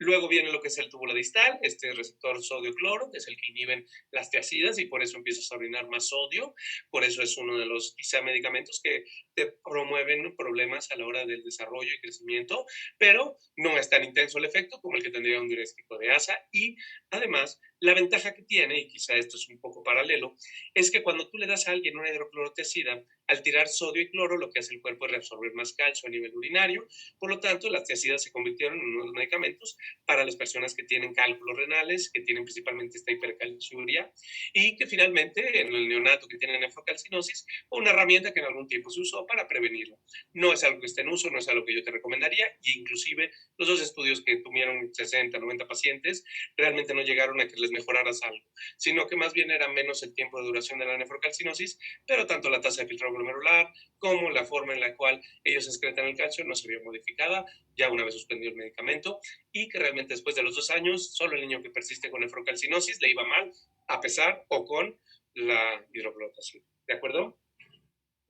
Luego viene lo que es el túbulo distal, este receptor sodio-cloro, que es el que inhiben las tiacidas y por eso empiezas a orinar más sodio. Por eso es uno de los quizá medicamentos que te promueven problemas a la hora del desarrollo y crecimiento, pero no es tan intenso el efecto como el que tendría un diurético de ASA. Y además, la ventaja que tiene, y quizá esto es un poco paralelo, es que cuando tú le das a alguien una hidroclorotiazida, al tirar sodio y cloro, lo que hace el cuerpo es reabsorber más calcio a nivel urinario. Por lo tanto, las tiacidas se convirtieron en unos medicamentos para las personas que tienen cálculos renales, que tienen principalmente esta hipercalciuria, y que finalmente en el neonato que tiene nefrocalcinosis, una herramienta que en algún tiempo se usó para prevenirlo. No es algo que esté en uso, no es algo que yo te recomendaría, y inclusive los dos estudios que tuvieron 60, 90 pacientes realmente no llegaron a que les mejoraras algo, sino que más bien era menos el tiempo de duración de la nefrocalcinosis, pero tanto la tasa de filtrado glomerular como la forma en la cual ellos excretan el calcio no se vio modificada ya una vez suspendido el medicamento, y que realmente después de los 2 años, solo el niño que persiste con nefrocalcinosis le iba mal, a pesar o con la hidroclorotiazida. ¿De acuerdo?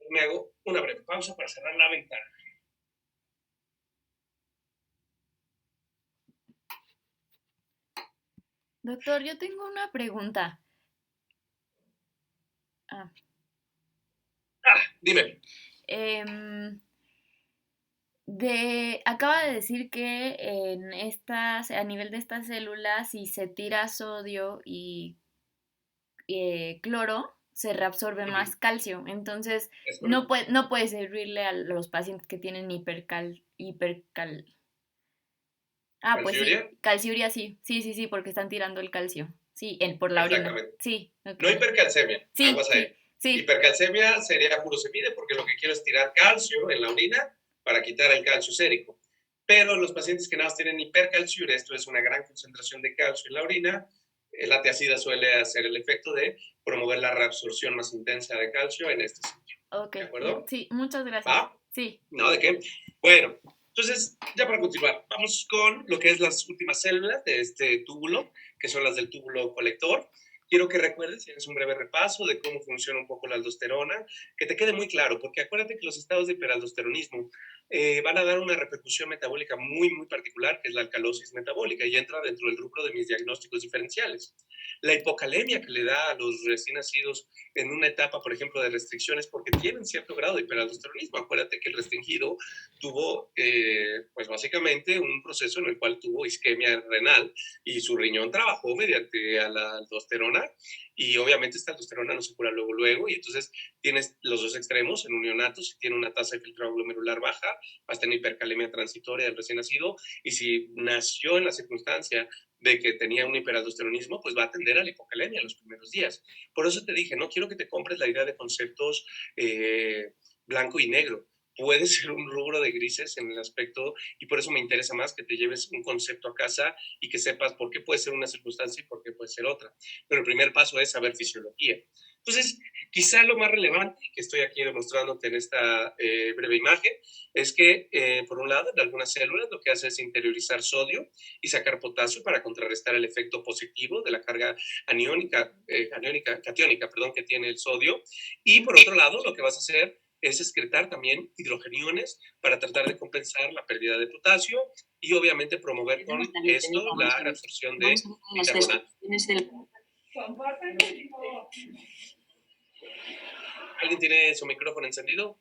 Me hago una breve pausa para cerrar la ventana. Doctor, yo tengo una pregunta. Dime. Acaba de decir que a nivel de estas células, si se tira sodio y cloro, se reabsorbe más calcio. Entonces, no puede servirle a los pacientes que tienen pues sí, calciuria sí, porque están tirando el calcio. Sí, por la orina. Sí. Okay. No hipercalcemia, sí, aguas ahí. Sí. Hipercalcemia sería furosemide porque lo que quiero es tirar calcio en la orina para quitar el calcio sérico. Pero los pacientes que nada más tienen hipercalciuria, esto es una gran concentración de calcio en la orina, la tiacida suele hacer el efecto de promover la reabsorción más intensa de calcio en este sitio. Okay. ¿De acuerdo? Sí, muchas gracias. ¿Va? Sí. No, ¿de qué? Bueno, entonces, ya para continuar, vamos con lo que es las últimas células de este túbulo, que son las del túbulo colector. Quiero que recuerdes, si haces un breve repaso de cómo funciona un poco la aldosterona, que te quede muy claro, porque acuérdate que los estados de hiperaldosteronismo van a dar una repercusión metabólica muy, muy particular, que es la alcalosis metabólica, y entra dentro del rubro de mis diagnósticos diferenciales. La hipocalemia que le da a los recién nacidos en una etapa, por ejemplo, de restricciones, porque tienen cierto grado de hiperaldosteronismo. Acuérdate que el restringido tuvo, pues básicamente, un proceso en el cual tuvo isquemia renal y su riñón trabajó mediante a la aldosterona, y obviamente esta aldosterona no se cura luego, y entonces tienes los dos extremos en un neonato. Si tiene una tasa de filtrado glomerular baja, vas a tener hipercalemia transitoria del recién nacido, y si nació en la circunstancia de que tenía un hiperaldosteronismo, pues va a tender a la hipocalemia en los primeros días. Por eso te dije, no quiero que te compres la idea de conceptos blanco y negro. Puede ser un rubro de grises en el aspecto, y por eso me interesa más que te lleves un concepto a casa y que sepas por qué puede ser una circunstancia y por qué puede ser otra. Pero el primer paso es saber fisiología. Entonces, quizá lo más relevante que estoy aquí demostrándote en esta breve imagen es que, por un lado, en algunas células lo que hace es interiorizar sodio y sacar potasio para contrarrestar el efecto positivo de la carga catiónica, que tiene el sodio. Y por otro lado, lo que vas a hacer es excretar también hidrogeniones para tratar de compensar la pérdida de potasio y obviamente promover con esto la absorción de bicarbonato. ¿Alguien tiene su micrófono encendido?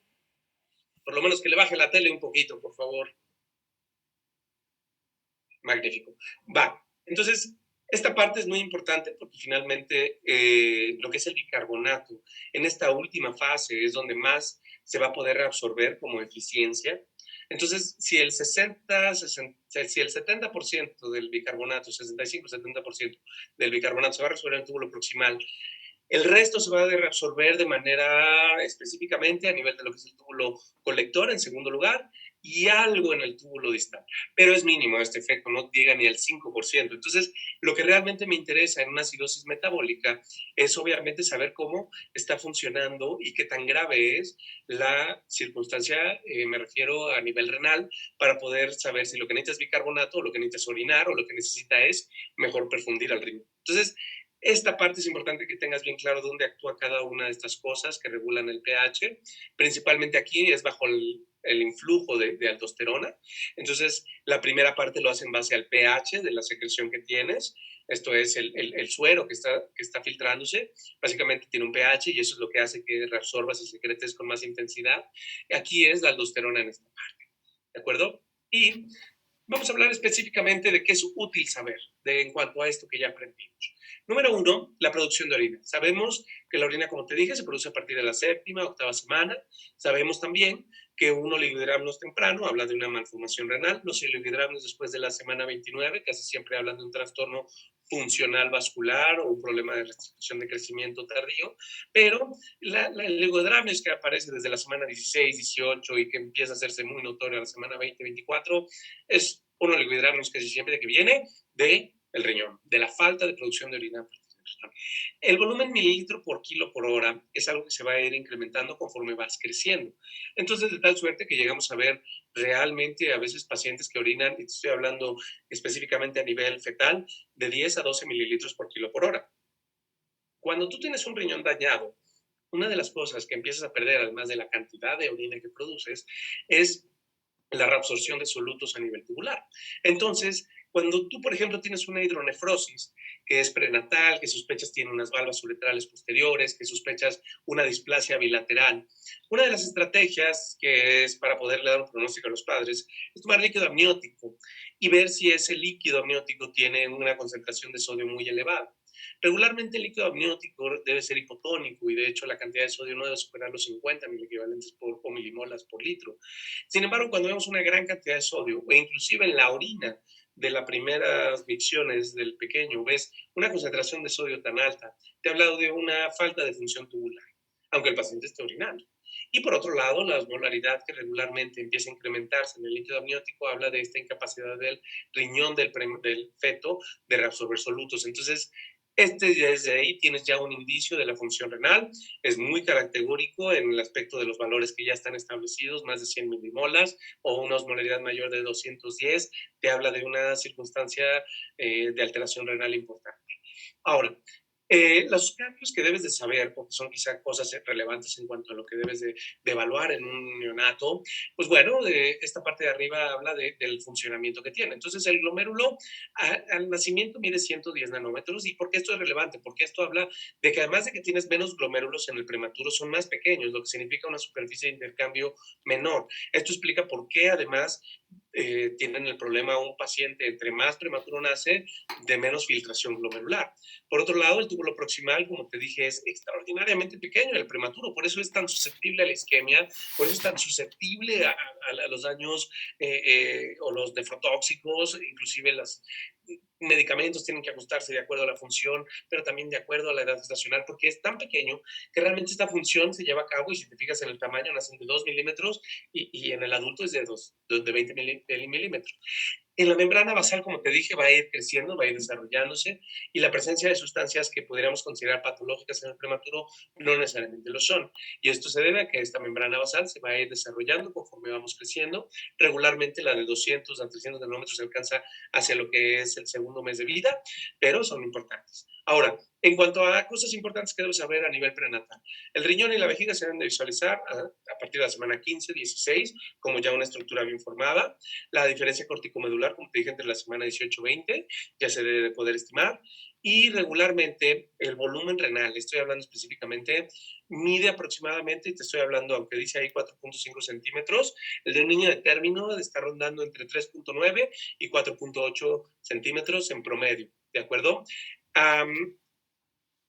Por lo menos que le baje la tele un poquito, por favor. Magnífico. Va. Entonces, esta parte es muy importante porque finalmente lo que es el bicarbonato en esta última fase es donde más se va a poder reabsorber como eficiencia. Entonces, si el 70% del bicarbonato, 65-70% del bicarbonato se va a reabsorber en el túbulo proximal, el resto se va a reabsorber de manera específicamente a nivel de lo que es el túbulo colector en segundo lugar, y algo en el túbulo distal. Pero es mínimo este efecto, no llega ni al 5%. Entonces, lo que realmente me interesa en una acidosis metabólica es obviamente saber cómo está funcionando y qué tan grave es la circunstancia, me refiero a nivel renal, para poder saber si lo que necesita es bicarbonato, o lo que necesita es orinar, o lo que necesita es mejor perfundir al riñón. Entonces, esta parte es importante que tengas bien claro dónde actúa cada una de estas cosas que regulan el pH. Principalmente aquí es bajo el influjo de aldosterona. Entonces, la primera parte lo hace en base al pH de la secreción que tienes. Esto es el suero que está filtrándose. Básicamente tiene un pH y eso es lo que hace que reabsorbas y secretes con más intensidad. Aquí es la aldosterona en esta parte. ¿De acuerdo? Y vamos a hablar específicamente de qué es útil saber en cuanto a esto que ya aprendimos. Número 1, la producción de orina. Sabemos que la orina, como te dije, se produce a partir de la séptima, octava semana. Sabemos también que un oligohidramnios temprano habla de una malformación renal. Los oligohidramnios después de la semana 29 casi siempre hablan de un trastorno funcional vascular o un problema de restricción de crecimiento tardío. Pero el oligohidramnios que aparece desde la semana 16, 18 y que empieza a hacerse muy notorio a la semana 20, 24, es un oligohidramnios casi siempre que viene de el riñón, de la falta de producción de orina. El volumen mililitro por kilo por hora es algo que se va a ir incrementando conforme vas creciendo. Entonces, de tal suerte que llegamos a ver realmente a veces pacientes que orinan, y estoy hablando específicamente a nivel fetal, de 10 a 12 mililitros por kilo por hora. Cuando tú tienes un riñón dañado, una de las cosas que empiezas a perder, además de la cantidad de orina que produces, es la reabsorción de solutos a nivel tubular. Entonces, cuando tú, por ejemplo, tienes una hidronefrosis, que es prenatal, que sospechas tiene unas valvas uretrales posteriores, que sospechas una displasia bilateral, una de las estrategias que es para poderle dar un pronóstico a los padres es tomar líquido amniótico y ver si ese líquido amniótico tiene una concentración de sodio muy elevada. Regularmente el líquido amniótico debe ser hipotónico y de hecho la cantidad de sodio no debe superar los 50 miliequivalentes o milimolas por litro. Sin embargo, cuando vemos una gran cantidad de sodio, o inclusive en la orina de las primeras micciones del pequeño, ves una concentración de sodio tan alta, te ha hablado de una falta de función tubular, aunque el paciente esté orinando. Y por otro lado, la osmolaridad que regularmente empieza a incrementarse en el líquido amniótico habla de esta incapacidad del riñón del feto de reabsorber solutos. Entonces, desde ahí tienes ya un indicio de la función renal. Es muy característico en el aspecto de los valores que ya están establecidos, más de 100 milimolas o una osmolaridad mayor de 210, te habla de una circunstancia de alteración renal importante. Ahora, Los cambios que debes de saber, porque son quizá cosas relevantes en cuanto a lo que debes de evaluar en un neonato, pues bueno, esta parte de arriba habla del funcionamiento que tiene. Entonces, el glomérulo al nacimiento mide 110 nanómetros. ¿Y por qué esto es relevante? Porque esto habla de que además de que tienes menos glomérulos en el prematuro, son más pequeños, lo que significa una superficie de intercambio menor. Esto explica por qué además tienen el problema un paciente, entre más prematuro nace, de menos filtración glomerular. Por otro lado, el túbulo proximal, como te dije, es extraordinariamente pequeño en el prematuro, por eso es tan susceptible a la isquemia, por eso es tan susceptible a los daños o los nefrotóxicos, inclusive los medicamentos tienen que ajustarse de acuerdo a la función, pero también de acuerdo a la edad gestacional, porque es tan pequeño que realmente esta función se lleva a cabo, y si te fijas en el tamaño, nacen de 2 milímetros y en el adulto es de 20 milímetros. En la membrana basal, como te dije, va a ir creciendo, va a ir desarrollándose, y la presencia de sustancias que pudiéramos considerar patológicas en el prematuro no necesariamente lo son. Y esto se debe a que esta membrana basal se va a ir desarrollando conforme vamos creciendo. Regularmente la de 200 a 300 nanómetros se alcanza hacia lo que es el segundo mes de vida, pero son importantes. Ahora, en cuanto a cosas importantes que debes saber a nivel prenatal, el riñón y la vejiga se deben de visualizar a partir de la semana 15, 16, como ya una estructura bien formada. La diferencia corticomedular, como te dije, entre la semana 18 y 20, ya se debe de poder estimar. Y regularmente el volumen renal, estoy hablando específicamente, mide aproximadamente, y te estoy hablando, aunque dice ahí 4.5 centímetros, el de un niño de término está rondando entre 3.9 y 4.8 centímetros en promedio, ¿de acuerdo?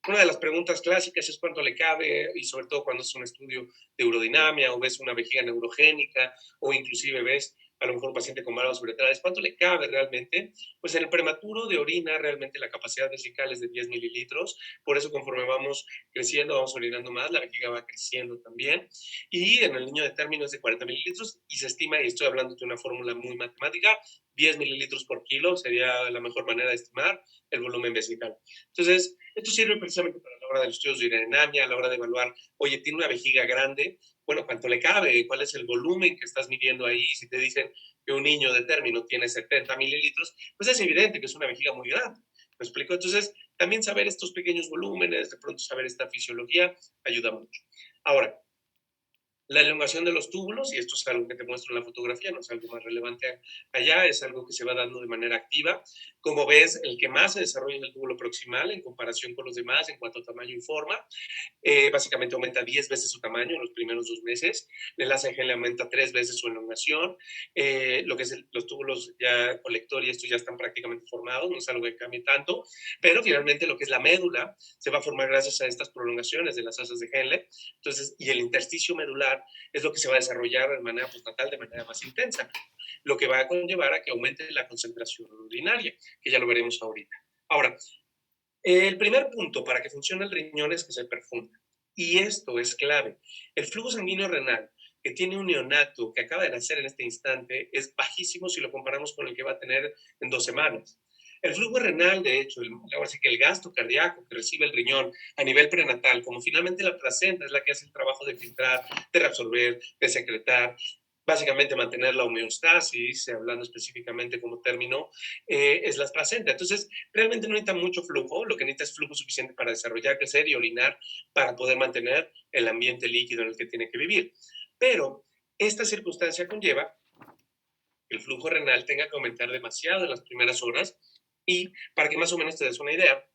Una de las preguntas clásicas es cuánto le cabe, y sobre todo cuando es un estudio de urodinamia o ves una vejiga neurogénica o inclusive ves a lo mejor un paciente con válvulas uretrales, ¿cuánto le cabe realmente? Pues en el prematuro de orina realmente la capacidad vesical es de 10 mililitros, por eso conforme vamos creciendo vamos orinando más, la vejiga va creciendo también, y en el niño de término es de 40 mililitros, y se estima, y estoy hablando de una fórmula muy matemática, 10 mililitros por kilo sería la mejor manera de estimar el volumen vesical. Entonces, esto sirve precisamente para la hora de los estudios de urodinamia, a la hora de evaluar, oye, tiene una vejiga grande, bueno, ¿cuánto le cabe? ¿Cuál es el volumen que estás midiendo ahí? Si te dicen que un niño de término tiene 70 mililitros, pues es evidente que es una vejiga muy grande. ¿Me explico? Entonces, también saber estos pequeños volúmenes, de pronto saber esta fisiología, ayuda mucho. Ahora, la elongación de los túbulos, y esto es algo que te muestro en la fotografía, no es algo más relevante allá, es algo que se va dando de manera activa. Como ves, el que más se desarrolla es el túbulo proximal en comparación con los demás en cuanto a tamaño y forma. Básicamente aumenta 10 veces su tamaño en los primeros 2 meses. El enlace le aumenta 3 veces su elongación. Lo que es los túbulos ya colector y estos ya están prácticamente formados, no es algo que cambie tanto, pero finalmente lo que es la médula se va a formar gracias a estas prolongaciones de las asas de Henle. Entonces, y el intersticio medular es lo que se va a desarrollar de manera postnatal de manera más intensa, lo que va a conllevar a que aumente la concentración urinaria, que ya lo veremos ahorita. Ahora, el primer punto para que funcione el riñón es que se perfunda. Y esto es clave. El flujo sanguíneo renal que tiene un neonato que acaba de nacer en este instante es bajísimo si lo comparamos con el que va a tener en 2 semanas. El flujo renal, de hecho, ahora sí que el gasto cardíaco que recibe el riñón a nivel prenatal, como finalmente la placenta es la que hace el trabajo de filtrar, de reabsorber, de secretar, básicamente mantener la homeostasis, hablando específicamente como término, es la placenta. Entonces, realmente no necesita mucho flujo, lo que necesita es flujo suficiente para desarrollar, crecer y orinar para poder mantener el ambiente líquido en el que tiene que vivir. Pero esta circunstancia conlleva que el flujo renal tenga que aumentar demasiado en las primeras horas, y para que más o menos te des una idea,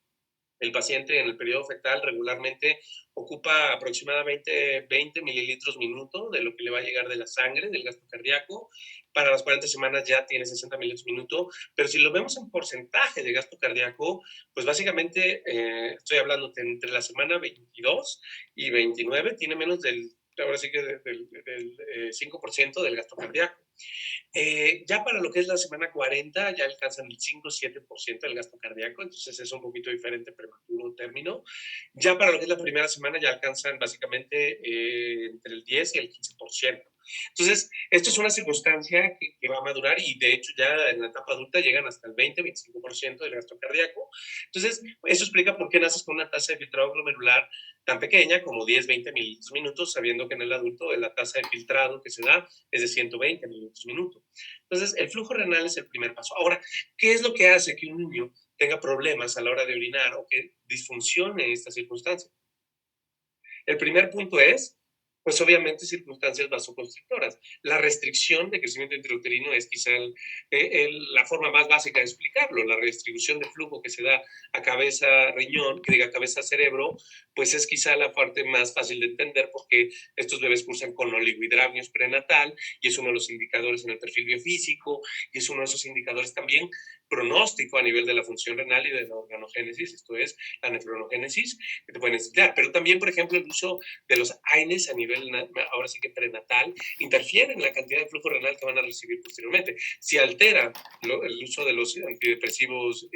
el paciente en el periodo fetal regularmente ocupa aproximadamente 20 mililitros minuto de lo que le va a llegar de la sangre, del gasto cardíaco. Para las 40 semanas ya tiene 60 mililitros minuto, pero si lo vemos en porcentaje de gasto cardíaco, pues básicamente estoy hablando de entre la semana 22 y 29, tiene menos ahora sí que del 5% del gasto cardíaco. Ya para lo que es la semana 40 ya alcanzan el 5-7% del gasto cardíaco, entonces es un poquito diferente prematuro término. Ya para lo que es la primera semana ya alcanzan básicamente entre el 10 y el 15%. Entonces, esto es una circunstancia que va a madurar, y de hecho ya en la etapa adulta llegan hasta el 20-25% del gasto cardíaco. Entonces, eso explica por qué naces con una tasa de filtrado glomerular tan pequeña como 10-20 mililitros minutos, sabiendo que en el adulto la tasa de filtrado que se da es de 120 mililitros minuto. Entonces, el flujo renal es el primer paso. Ahora, ¿qué es lo que hace que un niño tenga problemas a la hora de orinar o que disfuncione esta circunstancia. El primer punto es, pues obviamente circunstancias vasoconstrictoras. La restricción de crecimiento intrauterino es quizá la forma más básica de explicarlo. La redistribución de flujo que se da a cabeza riñón, que diga cabeza cerebro, pues es quizá la parte más fácil de entender porque estos bebés cursan con oligohidramios prenatal y es uno de los indicadores en el perfil biofísico y es uno de esos indicadores también pronóstico a nivel de la función renal y de la organogénesis, esto es la nefronogénesis, que te pueden estudiar. Pero también, por ejemplo, el uso de los AINES a nivel, ahora sí que prenatal, interfiere en la cantidad de flujo renal que van a recibir posteriormente. Si altera el uso de los antidepresivos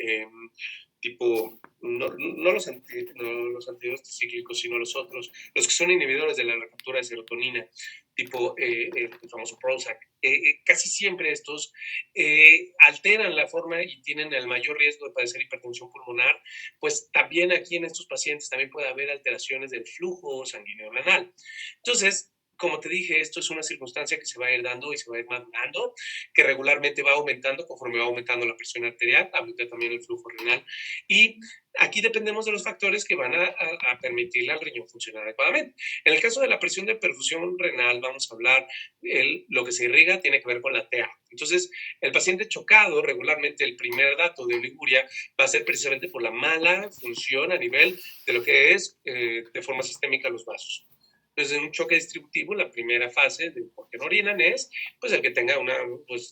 tipo, no los antidepresivos cíclicos, sino los otros, los que son inhibidores de la recaptura de serotonina, tipo el famoso Prozac, casi siempre estos alteran la forma y tienen el mayor riesgo de padecer hipertensión pulmonar, pues también aquí en estos pacientes también puede haber alteraciones del flujo sanguíneo renal. Entonces, como te dije, esto es una circunstancia que se va a ir dando y se va a ir madurando, que regularmente va aumentando conforme va aumentando la presión arterial, aumenta también el flujo renal. Y aquí dependemos de los factores que van a permitirle al riñón funcionar adecuadamente. En el caso de la presión de perfusión renal, vamos a hablar, lo que se irriga tiene que ver con la TA. Entonces, el paciente chocado, regularmente el primer dato de oliguria va a ser precisamente por la mala función a nivel de lo que es de forma sistémica los vasos. Entonces, en un choque distributivo, la primera fase de por qué no orinan es pues, el que tenga una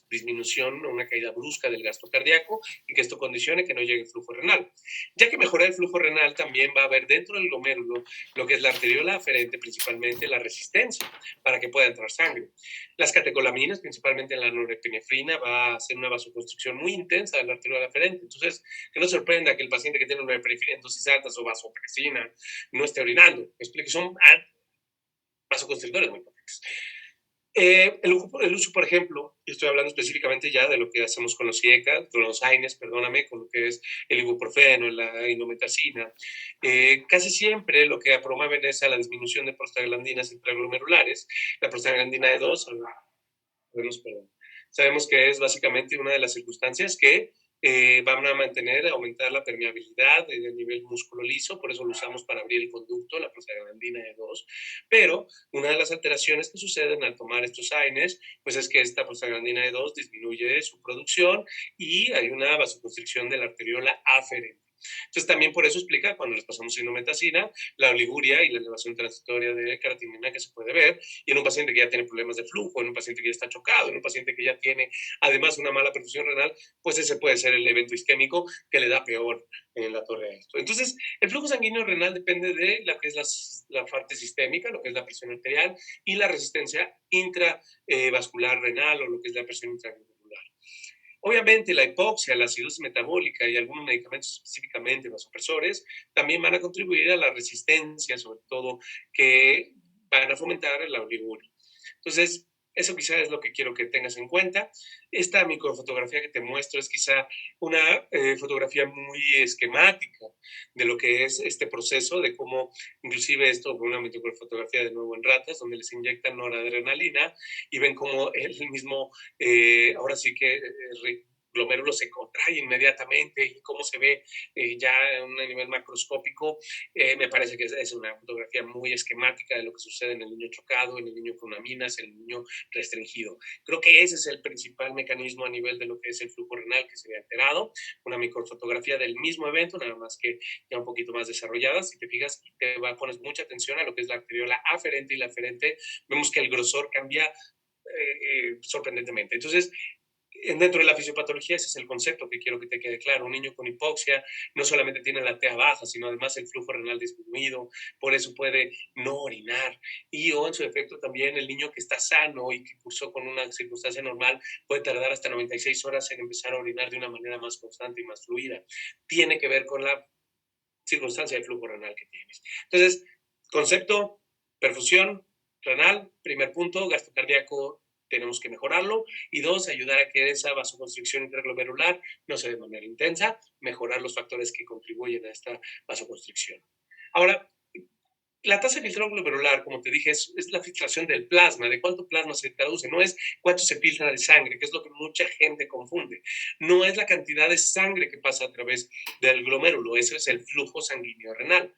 disminución o una caída brusca del gasto cardíaco y que esto condicione que no llegue el flujo renal. Ya que mejora el flujo renal, también va a haber dentro del glomérulo lo que es la arteriola aferente, principalmente la resistencia para que pueda entrar sangre. Las catecolaminas, principalmente la norepinefrina, va a hacer una vasoconstricción muy intensa de la arteriola aferente. Entonces, que no sorprenda que el paciente que tiene norepinefrina en dosis altas o vasopresina no esté orinando. Explique, son vasoconstrictores muy potentes. El uso, por ejemplo, y estoy hablando específicamente ya de lo que hacemos con los IECA, con los AINES, perdóname, con lo que es el ibuprofeno, la indometacina, casi siempre lo que promueven es a la disminución de prostaglandinas intraglomerulares, la prostaglandina E2, sabemos que es básicamente una de las circunstancias que van a aumentar la permeabilidad del nivel músculo liso, por eso lo usamos para abrir el conducto, la prostaglandina E2, pero una de las alteraciones que suceden al tomar estos AINES, pues es que esta prostaglandina E2 disminuye su producción y hay una vasoconstricción de la arteriola aferente. Entonces, también por eso explica cuando les pasamos indometacina, la oliguria y la elevación transitoria de creatinina que se puede ver, y en un paciente que ya tiene problemas de flujo, en un paciente que ya está chocado, en un paciente que ya tiene además una mala perfusión renal, pues ese puede ser el evento isquémico que le da peor en la torre a esto. Entonces, el flujo sanguíneo renal depende de lo que es la parte sistémica, lo que es la presión arterial y la resistencia intravascular renal o lo que es la presión intraglomerular. Obviamente, la hipoxia, la acidosis metabólica y algunos medicamentos específicamente vasopresores también van a contribuir a la resistencia, sobre todo, que van a fomentar la oliguria. Entonces, eso quizá es lo que quiero que tengas en cuenta. Esta microfotografía que te muestro es quizá una fotografía muy esquemática de lo que es este proceso, de cómo inclusive esto, una microfotografía de nuevo en ratas, donde les inyectan noradrenalina y ven cómo el mismo, ahora sí que glomérulo se contrae inmediatamente y cómo se ve ya a un nivel macroscópico. Me parece que es una fotografía muy esquemática de lo que sucede en el niño chocado, en el niño con aminas, en el niño restringido. Creo que ese es el principal mecanismo a nivel de lo que es el flujo renal que se ve alterado, una microfotografía del mismo evento, nada más que ya un poquito más desarrollada. Si te fijas, pones mucha atención a lo que es la arteriola aferente y la aferente, vemos que el grosor cambia sorprendentemente. Entonces, dentro de la fisiopatología ese es el concepto que quiero que te quede claro. Un niño con hipoxia no solamente tiene la TA baja, sino además el flujo renal disminuido, por eso puede no orinar. Y o en su efecto también el niño que está sano y que cursó con una circunstancia normal puede tardar hasta 96 horas en empezar a orinar de una manera más constante y más fluida. Tiene que ver con la circunstancia de flujo renal que tienes. Entonces, concepto, perfusión renal, primer punto, gasto cardíaco tenemos que mejorarlo, y dos, ayudar a que esa vasoconstricción intraglomerular no se dé de manera intensa, mejorar los factores que contribuyen a esta vasoconstricción. Ahora, La tasa de filtrado glomerular, como te dije, es la filtración del plasma, de cuánto plasma se traduce, no es cuánto se filtra de sangre, que es lo que mucha gente confunde. No es la cantidad de sangre que pasa a través del glomérulo, eso es el flujo sanguíneo renal.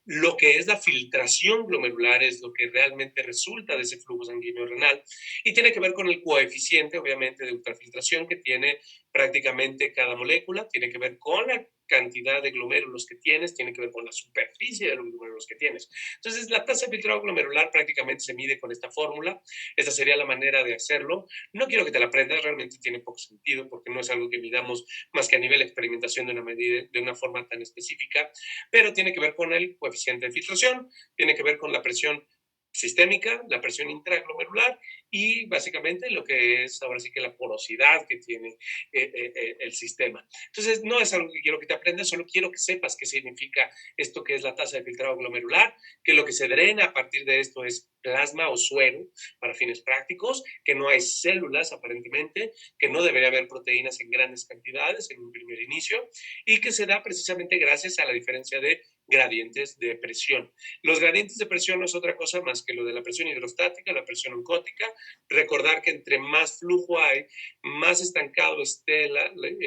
Lo que es la filtración glomerular es lo que realmente resulta de ese flujo sanguíneo renal y tiene que ver con el coeficiente, obviamente, de ultrafiltración que tiene prácticamente cada molécula, tiene que ver con la cantidad de glomérulos que tienes, tiene que ver con la superficie de los glomérulos que tienes. Entonces, la tasa de filtrado glomerular prácticamente se mide con esta fórmula. Esta sería la manera de hacerlo. No quiero que te la aprendas, realmente tiene poco sentido porque no es algo que midamos más que a nivel de experimentación de una medida, de una forma tan específica, pero tiene que ver con el coeficiente de filtración, tiene que ver con la presión sistémica, la presión intraglomerular y básicamente lo que es ahora sí que la porosidad que tiene el sistema. Entonces, no es algo que quiero que te aprendas, solo quiero que sepas qué significa esto que es la tasa de filtrado glomerular, que lo que se drena a partir de esto es plasma o suero para fines prácticos, que no hay células aparentemente, que no debería haber proteínas en grandes cantidades en un primer inicio y que se da precisamente gracias a la diferencia de gradientes de presión. Los gradientes de presión no es otra cosa más que lo de la presión hidrostática, la presión oncótica. Recordar que entre más flujo hay, más estancado esté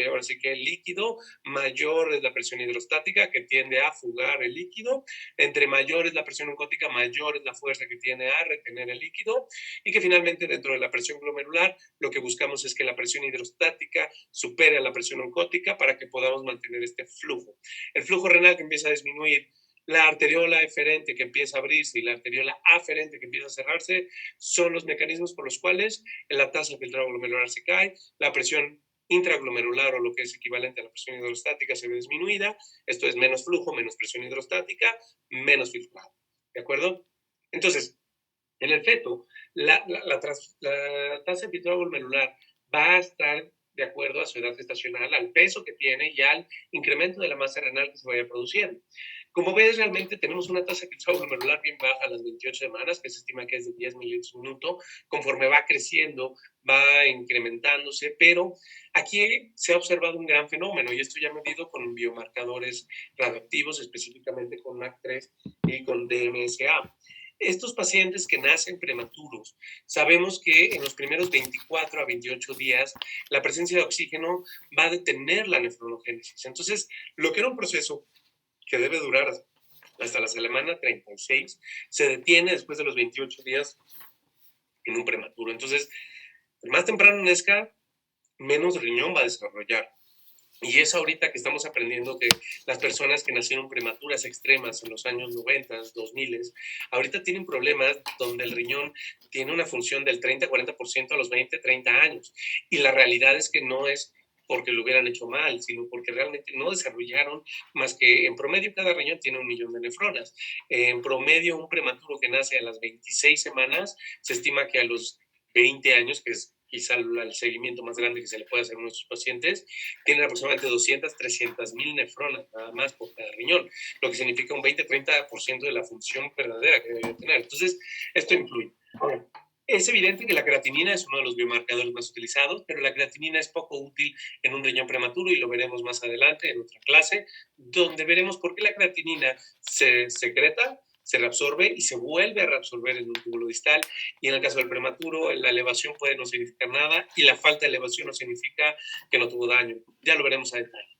ahora sí que el líquido, mayor es la presión hidrostática que tiende a fugar el líquido. Entre mayor es la presión oncótica, mayor es la fuerza que tiende a retener el líquido. Y que finalmente dentro de la presión glomerular lo que buscamos es que la presión hidrostática supere a la presión oncótica para que podamos mantener este flujo. El flujo renal que empieza a disminuir, la arteriola eferente que empieza a abrirse y la arteriola aferente que empieza a cerrarse, son los mecanismos por los cuales la tasa de filtrado glomerular se cae, la presión intraglomerular o lo que es equivalente a la presión hidrostática se ve disminuida, esto es menos flujo, menos presión hidrostática, menos filtrado, ¿de acuerdo? Entonces, en el feto, la tasa de filtrado glomerular va a estar de acuerdo a su edad gestacional, al peso que tiene y al incremento de la masa renal que se vaya produciendo. Como ves, realmente tenemos una tasa de filtrado glomerular bien baja a las 28 semanas, que se estima que es de 10 mililitros minuto. Conforme va creciendo, va incrementándose, pero aquí se ha observado un gran fenómeno y esto ya medido con biomarcadores radioactivos, específicamente con MAC3 y con DMSA. Estos pacientes que nacen prematuros, sabemos que en los primeros 24 a 28 días la presencia de oxígeno va a detener la nefronogénesis. Entonces, lo que era un proceso que debe durar hasta la semana 36, se detiene después de los 28 días en un prematuro. Entonces, más temprano nazca, menos riñón va a desarrollar. Y es ahorita que estamos aprendiendo que las personas que nacieron prematuras extremas en los años 90, 2000, ahorita tienen problemas donde el riñón tiene una función del 30-40% a los 20, 30 años. Y la realidad es que no es porque lo hubieran hecho mal, sino porque realmente no desarrollaron más que en promedio cada riñón tiene 1 millón de nefronas. En promedio un prematuro que nace a las 26 semanas se estima que a los 20 años, que es quizá el seguimiento más grande que se le puede hacer a nuestros pacientes, tienen aproximadamente 200, 300 mil nefronas nada más por cada riñón, lo que significa un 20-30% de la función verdadera que debe tener. Entonces, esto influye. Ahora, es evidente que la creatinina es uno de los biomarcadores más utilizados, pero la creatinina es poco útil en un riñón prematuro y lo veremos más adelante en otra clase, donde veremos por qué la creatinina se secreta, se reabsorbe y se vuelve a reabsorber en un túbulo distal. Y en el caso del prematuro, la elevación puede no significar nada y la falta de elevación no significa que no tuvo daño. Ya lo veremos a detalle.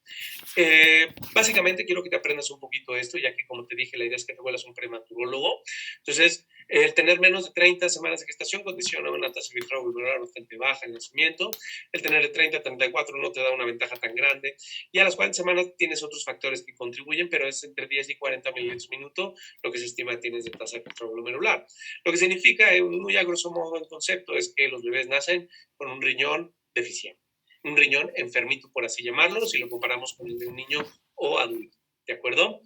Básicamente quiero que te aprendas un poquito esto, ya que como te dije, la idea es que te vuelvas un prematurólogo. Entonces, el tener menos de 30 semanas de gestación condiciona una tasa de filtrado glomerular bastante baja en nacimiento. El tener de 30 a 34 no te da una ventaja tan grande. Y a las 40 semanas tienes otros factores que contribuyen, pero es entre 10 y 40 mililitros minuto lo que se estima que tienes de tasa de filtrado glomerular. Lo que significa, muy a grosso modo, el concepto es que los bebés nacen con un riñón deficiente, un riñón enfermito, por así llamarlo, si lo comparamos con el de un niño o adulto, ¿de acuerdo?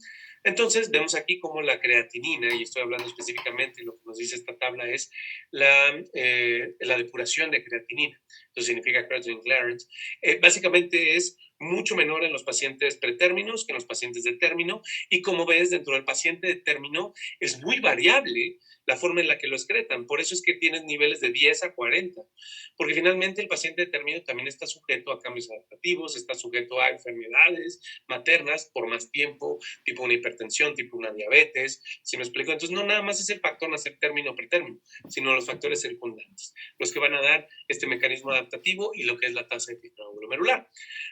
Entonces, vemos aquí cómo la creatinina, y estoy hablando específicamente, lo que nos dice esta tabla es la depuración de creatinina. Eso significa creatinine clearance. Básicamente es mucho menor en los pacientes pretérminos que en los pacientes de término, y como ves, dentro del paciente de término es muy variable la forma en la que lo excretan. Por eso es que tienes niveles de 10 a 40, porque finalmente el paciente de término también está sujeto a cambios adaptativos, está sujeto a enfermedades maternas por más tiempo, tipo una hipertensión, tipo una diabetes, ¿sí me explico? Entonces no nada más es el factor nacer término o pretérmino, sino los factores circundantes, los que van a dar este mecanismo adaptativo y lo que es la tasa de filtrado glomerular.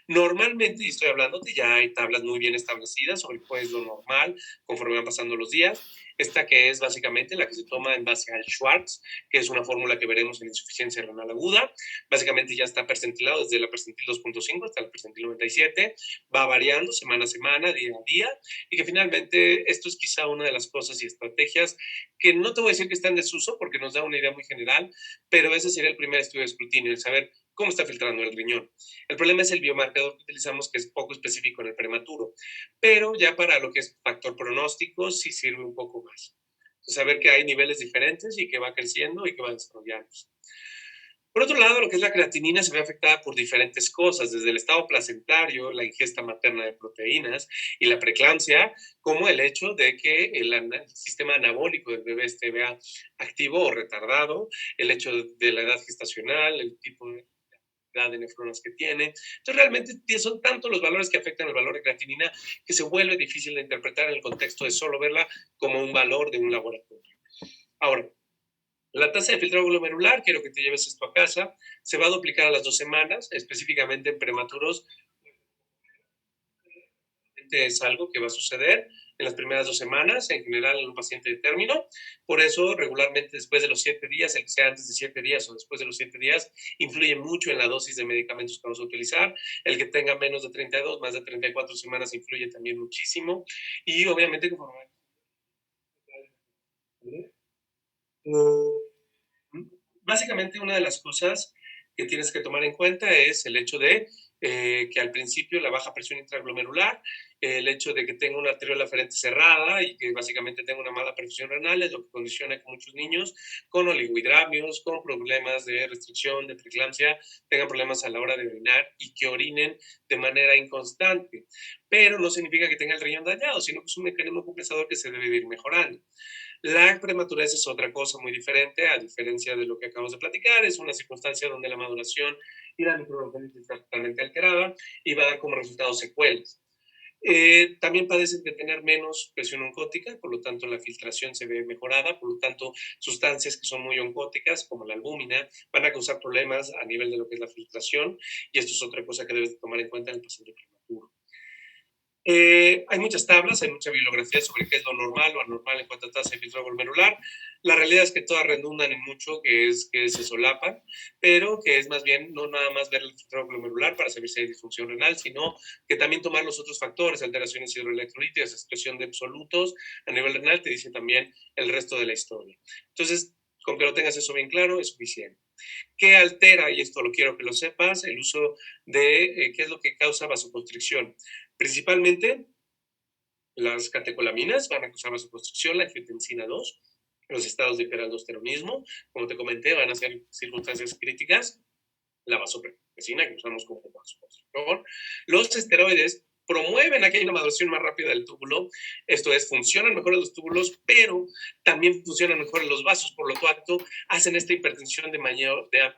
Normalmente, y estoy hablando de ya hay tablas muy bien establecidas sobre cuál es lo normal conforme van pasando los días. Esta que es básicamente la que se toma en base al Schwartz, que es una fórmula que veremos en insuficiencia renal aguda. Básicamente ya está percentilado desde la percentil 2.5 hasta la percentil 97. Va variando semana a semana, día a día, y que finalmente esto es quizá una de las cosas y estrategias que no te voy a decir que está en desuso porque nos da una idea muy general, pero ese sería el primer estudio de escrutinio, el saber cómo está filtrando el riñón. El problema es el biomarcador que utilizamos, que es poco específico en el prematuro, pero ya para lo que es factor pronóstico sí sirve un poco más. Saber que hay niveles diferentes y que va creciendo y que va desarrollándose. Por otro lado, lo que es la creatinina se ve afectada por diferentes cosas, desde el estado placentario, la ingesta materna de proteínas y la preeclampsia, como el hecho de que el sistema anabólico del bebé esté activo o retardado, el hecho de la edad gestacional, el tipo de edad de nefronas que tiene. Entonces, realmente son tantos los valores que afectan el valor de creatinina que se vuelve difícil de interpretar en el contexto de solo verla como un valor de un laboratorio. Ahora, la tasa de filtrado glomerular, quiero que te lleves esto a casa, se va a duplicar a las 2 semanas, específicamente en prematuros. Es algo que va a suceder en las primeras 2 semanas, en general en un paciente de término. Por eso, regularmente después de los 7 días, el que sea antes de 7 días o después de los 7 días, influye mucho en la dosis de medicamentos que vamos a utilizar. El que tenga menos de 32, más de 34 semanas influye también muchísimo. Y obviamente, conforme básicamente una de las cosas que tienes que tomar en cuenta es el hecho de que al principio la baja presión intraglomerular, el hecho de que tenga una arteriola aferente cerrada y que básicamente tenga una mala perfusión renal es lo que condiciona que muchos niños con oligohidramios, con problemas de restricción, de preeclampsia, tengan problemas a la hora de orinar y que orinen de manera inconstante. Pero no significa que tenga el riñón dañado, sino que es un mecanismo compensador que se debe ir mejorando. La prematurez es otra cosa muy diferente, a diferencia de lo que acabamos de platicar. Es una circunstancia donde la maduración y la microorganística está totalmente alterada y va a dar como resultado secuelas. También padecen de tener menos presión oncótica, por lo tanto la filtración se ve mejorada, por lo tanto sustancias que son muy oncóticas, como la albúmina, van a causar problemas a nivel de lo que es la filtración, y esto es otra cosa que debes tomar en cuenta en el paciente prematuro. Hay muchas tablas, hay mucha bibliografía sobre qué es lo normal o anormal en cuanto a tasa de filtrado glomerular. La realidad es que todas redundan en mucho, que se solapan, pero que es más bien no nada más ver el filtrado glomerular para saber si hay disfunción renal, sino que también tomar los otros factores, alteraciones hidroelectrolíticas, excreción de absolutos a nivel renal, te dice también el resto de la historia. Entonces, con que lo tengas eso bien claro, es suficiente. ¿Qué altera? Y esto lo quiero que lo sepas, el uso de qué es lo que causa vasoconstricción. Principalmente las catecolaminas van a causar vasoconstricción, la angiotensina 2, los estados de hiperaldosteronismo, como te comenté, van a ser circunstancias críticas, la vasopresina, que usamos como vasoconstrictor. Los esteroides promueven aquella maduración más rápida del túbulo, esto es, funcionan mejor en los túbulos, pero también funcionan mejor en los vasos, por lo tanto, hacen esta hipertensión de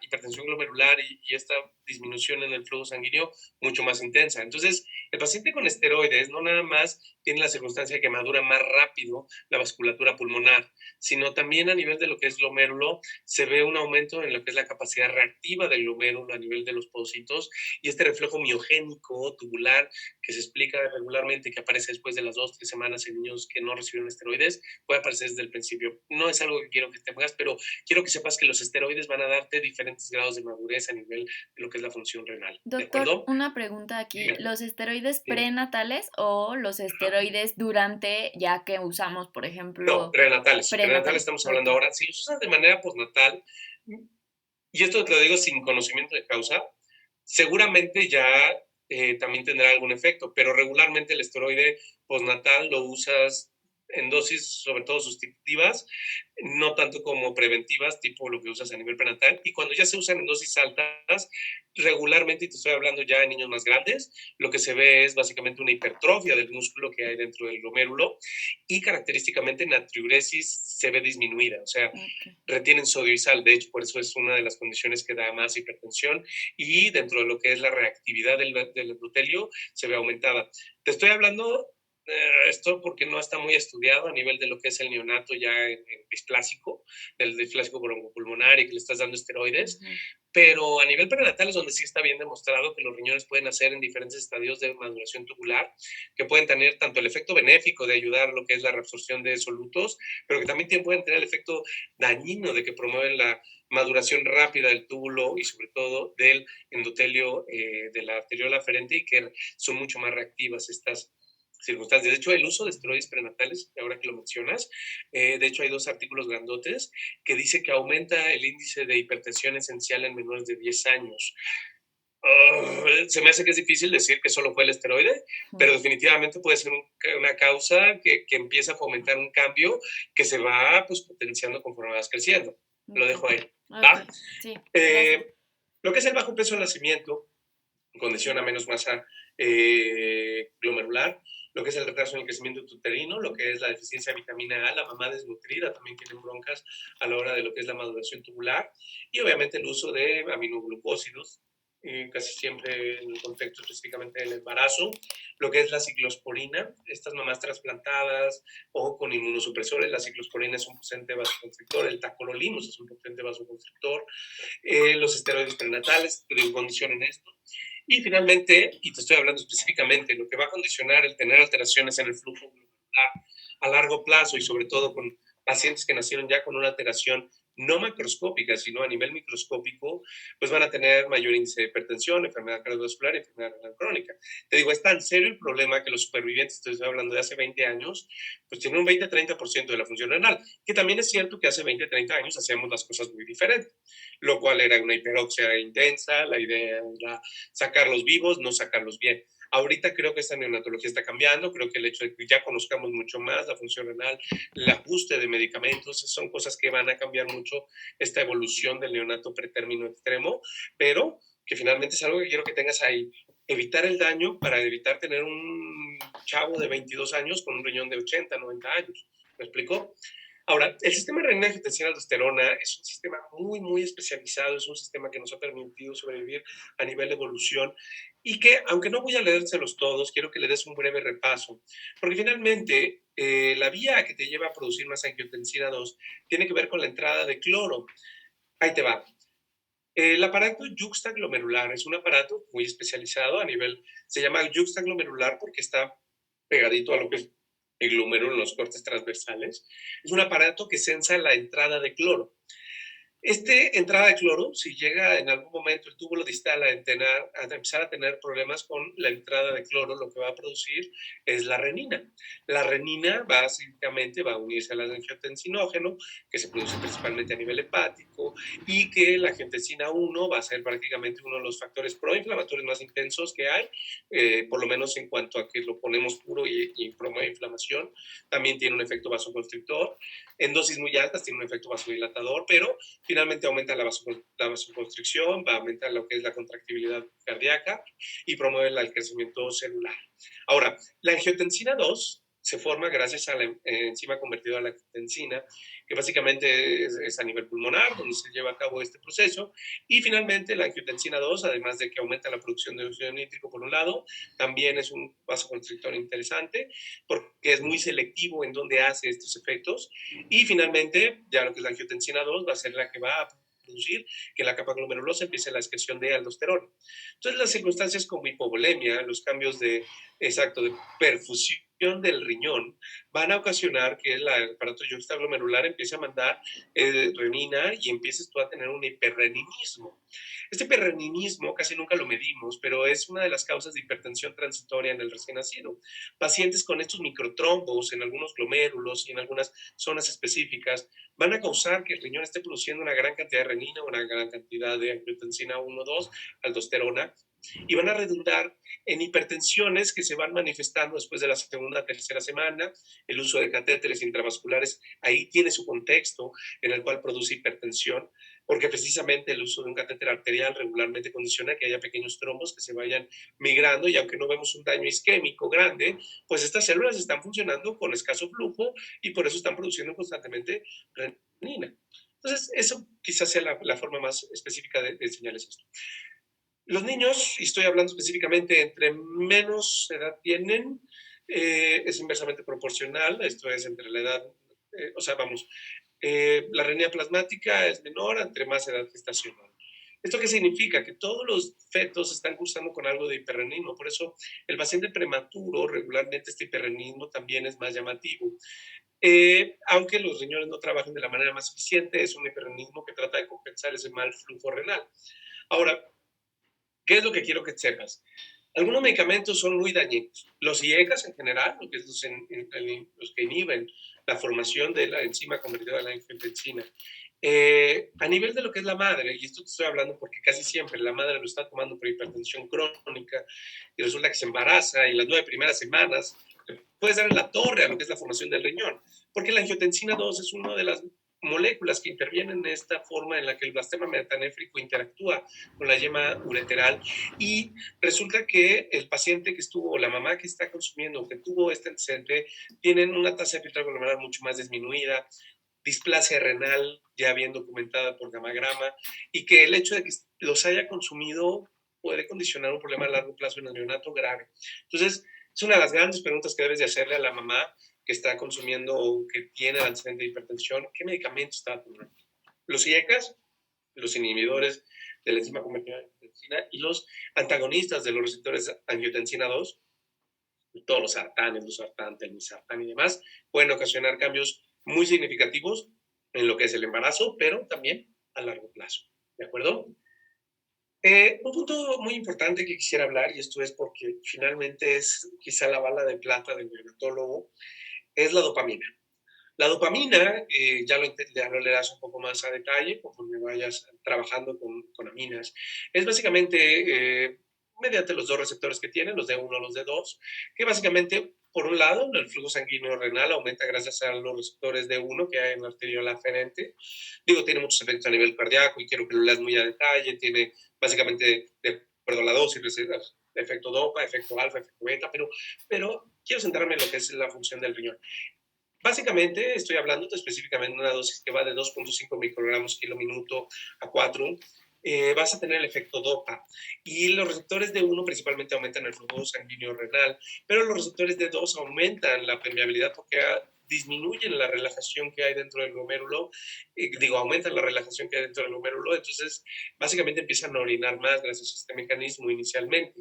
hipertensión glomerular y esta disminución en el flujo sanguíneo mucho más intensa. Entonces, el paciente con esteroides no nada más tiene la circunstancia que madura más rápido la vasculatura pulmonar, sino también a nivel de lo que es glomérulo, se ve un aumento en lo que es la capacidad reactiva del glomérulo a nivel de los pocitos y este reflejo miogénico tubular que se explica regularmente, que aparece después de las 2-3 semanas en niños que no recibieron esteroides, puede aparecer desde el principio. No es algo que quiero que tengas, pero quiero que sepas que los esteroides van a darte diferentes grados de madurez a nivel de lo que es la función renal. ¿De Doctor, acuerdo? una pregunta aquí. Dime. ¿Los esteroides Dime. prenatales o los esteroides durante, ya que usamos, por No, ejemplo, prenatales. Prenatales estamos hablando Ok. ahora. Si los usas de manera postnatal, y esto te lo digo sin conocimiento de causa, seguramente ya también tendrá algún efecto, pero regularmente el esteroide postnatal lo usas en dosis sobre todo sustitutivas, no tanto como preventivas, tipo lo que usas a nivel prenatal. Y cuando ya se usan en dosis altas, regularmente, y te estoy hablando ya de niños más grandes, lo que se ve es básicamente una hipertrofia del músculo que hay dentro del glomérulo y característicamente natriuresis se ve disminuida, o sea, Ok. retienen sodio y sal. De hecho, por eso es una de las condiciones que da más hipertensión y dentro de lo que es la reactividad del endotelio se ve aumentada. Te estoy hablando esto porque no está muy estudiado a nivel de lo que es el neonato ya en displásico, del displásico broncopulmonar y que le estás dando esteroides, Ujú. pero a nivel prenatal es donde sí está bien demostrado que los riñones pueden hacer en diferentes estadios de maduración tubular, que pueden tener tanto el efecto benéfico de ayudar a lo que es la reabsorción de solutos, pero que también pueden tener el efecto dañino de que promueven la maduración rápida del túbulo y sobre todo del endotelio de la arteriola aferente y que son mucho más reactivas estas circunstancias. De hecho, el uso de esteroides prenatales, ahora que lo mencionas, de hecho hay 2 artículos grandotes que dice que aumenta el índice de hipertensión esencial en menores de 10 años. Se me hace que es difícil decir que solo fue el esteroide, pero definitivamente puede ser una causa que empieza a fomentar un cambio que se va pues, potenciando conforme vas creciendo. Lo Ok. dejo ahí. Ok. ¿Va? Sí, gracias. Lo que es el bajo peso al nacimiento condiciona menos masa glomerular, lo que es el retraso en el crecimiento uterino, lo que es la deficiencia de vitamina A, la mamá desnutrida también tiene broncas a la hora de lo que es la maduración tubular y obviamente el uso de aminoglucósidos, casi siempre en el contexto específicamente del embarazo, lo que es la ciclosporina, estas mamás trasplantadas o con inmunosupresores, la ciclosporina es un potente vasoconstrictor, el tacrolimus es un potente vasoconstrictor, los esteroides prenatales condicionan esto. Y finalmente, y te estoy hablando específicamente, lo que va a condicionar el tener alteraciones en el flujo a largo plazo y sobre todo con pacientes que nacieron ya con una alteración no macroscópica, sino a nivel microscópico, pues van a tener mayor índice de hipertensión, enfermedad cardiovascular y enfermedad renal crónica. Te digo, es tan serio el problema que los supervivientes, te estoy hablando de hace 20 años, pues tienen un 20-30% de la función renal, que también es cierto que hace 20-30 años hacíamos las cosas muy diferentes, lo cual era una hiperoxia intensa, la idea era sacarlos vivos, no sacarlos bien. Ahorita creo que esta neonatología está cambiando, creo que el hecho de que ya conozcamos mucho más la función renal, el ajuste de medicamentos, son cosas que van a cambiar mucho esta evolución del neonato pretérmino extremo, pero que finalmente es algo que quiero que tengas ahí. Evitar el daño para evitar tener un chavo de 22 años con un riñón de 80, 90 años. ¿Me explico? Ahora, el sistema renina angiotensina aldosterona es un sistema muy, muy especializado, es un sistema que nos ha permitido sobrevivir a nivel de evolución y que, aunque no voy a leérselos todos, quiero que le des un breve repaso, porque finalmente la vía que te lleva a producir más angiotensina 2 tiene que ver con la entrada de cloro. Ahí te va. El aparato yuxtaglomerular es un aparato muy especializado a nivel, se llama yuxtaglomerular porque está pegadito a lo que es el glomérulo en los cortes transversales. Es un aparato que sensa la entrada de cloro. Este entrada de cloro, si llega en algún momento el túbulo distal a empezar a tener problemas con la entrada de cloro, lo que va a producir es la renina. La renina básicamente va a unirse al angiotensinógeno, que se produce principalmente a nivel hepático, y que la angiotensina 1 va a ser prácticamente uno de los factores proinflamatorios más intensos que hay, por lo menos en cuanto a que lo ponemos puro y promueve inflamación. También tiene un efecto vasoconstrictor. En dosis muy altas tiene un efecto vasodilatador, pero finalmente aumenta la vasoconstricción, va a aumentar lo que es la contractibilidad cardíaca y promueve el crecimiento celular. Ahora, la angiotensina 2 se forma gracias a la enzima convertida a la angiotensina, que básicamente es a nivel pulmonar, donde se lleva a cabo este proceso. Y finalmente, la angiotensina 2, además de que aumenta la producción de óxido nítrico por un lado, también es un vasoconstrictor interesante, porque es muy selectivo en donde hace estos efectos. Y finalmente, ya lo que es la angiotensina 2 va a ser la que va a producir que la capa glomerulosa empiece la excreción de aldosterona. Entonces, las circunstancias como hipovolemia, los cambios de, exacto, de perfusión del riñón, van a ocasionar que el aparato yuxtaglomerular empiece a mandar renina y empieces tú a tener un hiperreninismo. Este hiperreninismo casi nunca lo medimos, pero es una de las causas de hipertensión transitoria en el recién nacido. Pacientes con estos microtrombos en algunos glomérulos y en algunas zonas específicas van a causar que el riñón esté produciendo una gran cantidad de renina, una gran cantidad de angiotensina 1, 2, aldosterona, y van a redundar en hipertensiones que se van manifestando después de la segunda, tercera semana. El uso de catéteres intravasculares ahí tiene su contexto en el cual produce hipertensión, porque precisamente el uso de un catéter arterial regularmente condiciona que haya pequeños trombos que se vayan migrando, y aunque no vemos un daño isquémico grande, pues estas células están funcionando con escaso flujo y por eso están produciendo constantemente renina. Entonces, eso quizás sea la forma más específica de enseñarles esto. Los niños, y estoy hablando específicamente, entre menos edad tienen, es inversamente proporcional, esto es entre la edad, o sea, vamos, la arenía plasmática es menor entre más edad gestacional. ¿Esto qué significa? Que todos los fetos están cursando con algo de hiperrenismo, por eso el paciente prematuro, regularmente este hiperrenismo también es más llamativo. Aunque los riñones no trabajan de la manera más eficiente, es un hiperrenismo que trata de compensar ese mal flujo renal. Ahora, ¿qué es lo que quiero que sepas? Algunos medicamentos son muy dañinos. Los IECAs en general, lo que es los que inhiben la formación de la enzima convertida a la angiotensina. A nivel de lo que es la madre, y esto te estoy hablando porque casi siempre la madre lo está tomando por hipertensión crónica y resulta que se embaraza y las 9 primeras semanas puedes dar en la torre a lo que es la formación del riñón, porque la angiotensina 2 es una de las moléculas que intervienen en esta forma en la que el blastema metanéfrico interactúa con la yema ureteral, y resulta que el paciente que estuvo, la mamá que está consumiendo, que tuvo este antecedente, tienen una tasa de filtrado glomerular mucho más disminuida, displasia renal ya bien documentada por gamagrama, y que el hecho de que los haya consumido puede condicionar un problema a largo plazo en el neonato grave. Entonces, es una de las grandes preguntas que debes de hacerle a la mamá que está consumiendo o que tiene el antecedente de hipertensión: ¿qué medicamento está tomando? Los IECAs, los inhibidores de la enzima convertida de angiotensina, y los antagonistas de los receptores angiotensina 2, todos los sartanes, los sartán, telmisartán y demás, pueden ocasionar cambios muy significativos en lo que es el embarazo, pero también a largo plazo. ¿De acuerdo? Un punto muy importante que quisiera hablar, y esto es porque finalmente es quizá la bala de plata del neonatólogo, es la dopamina. La dopamina, ya lo leerás un poco más a detalle conforme vayas trabajando con aminas. Es básicamente mediante los dos receptores que tienen, los D1 y los D2, que básicamente, por un lado, el flujo sanguíneo renal aumenta gracias a los receptores D1 que hay en la arteriola aferente. Digo, tiene muchos efectos a nivel cardíaco y quiero que lo leas muy a detalle. Tiene básicamente, de acuerdo a la dosis, efecto dopa, efecto alfa, efecto beta, pero quiero centrarme en lo que es la función del riñón. Básicamente, estoy hablando específicamente de una dosis que va de 2.5 microgramos kilo minuto a 4. Vas a tener el efecto DOPA. Y los receptores de 1 principalmente aumentan el flujo sanguíneo renal, pero los receptores de 2 aumentan la permeabilidad porque disminuyen la relajación que hay dentro del glomérulo, aumentan la relajación que hay dentro del glomérulo, entonces básicamente empiezan a orinar más gracias a este mecanismo inicialmente.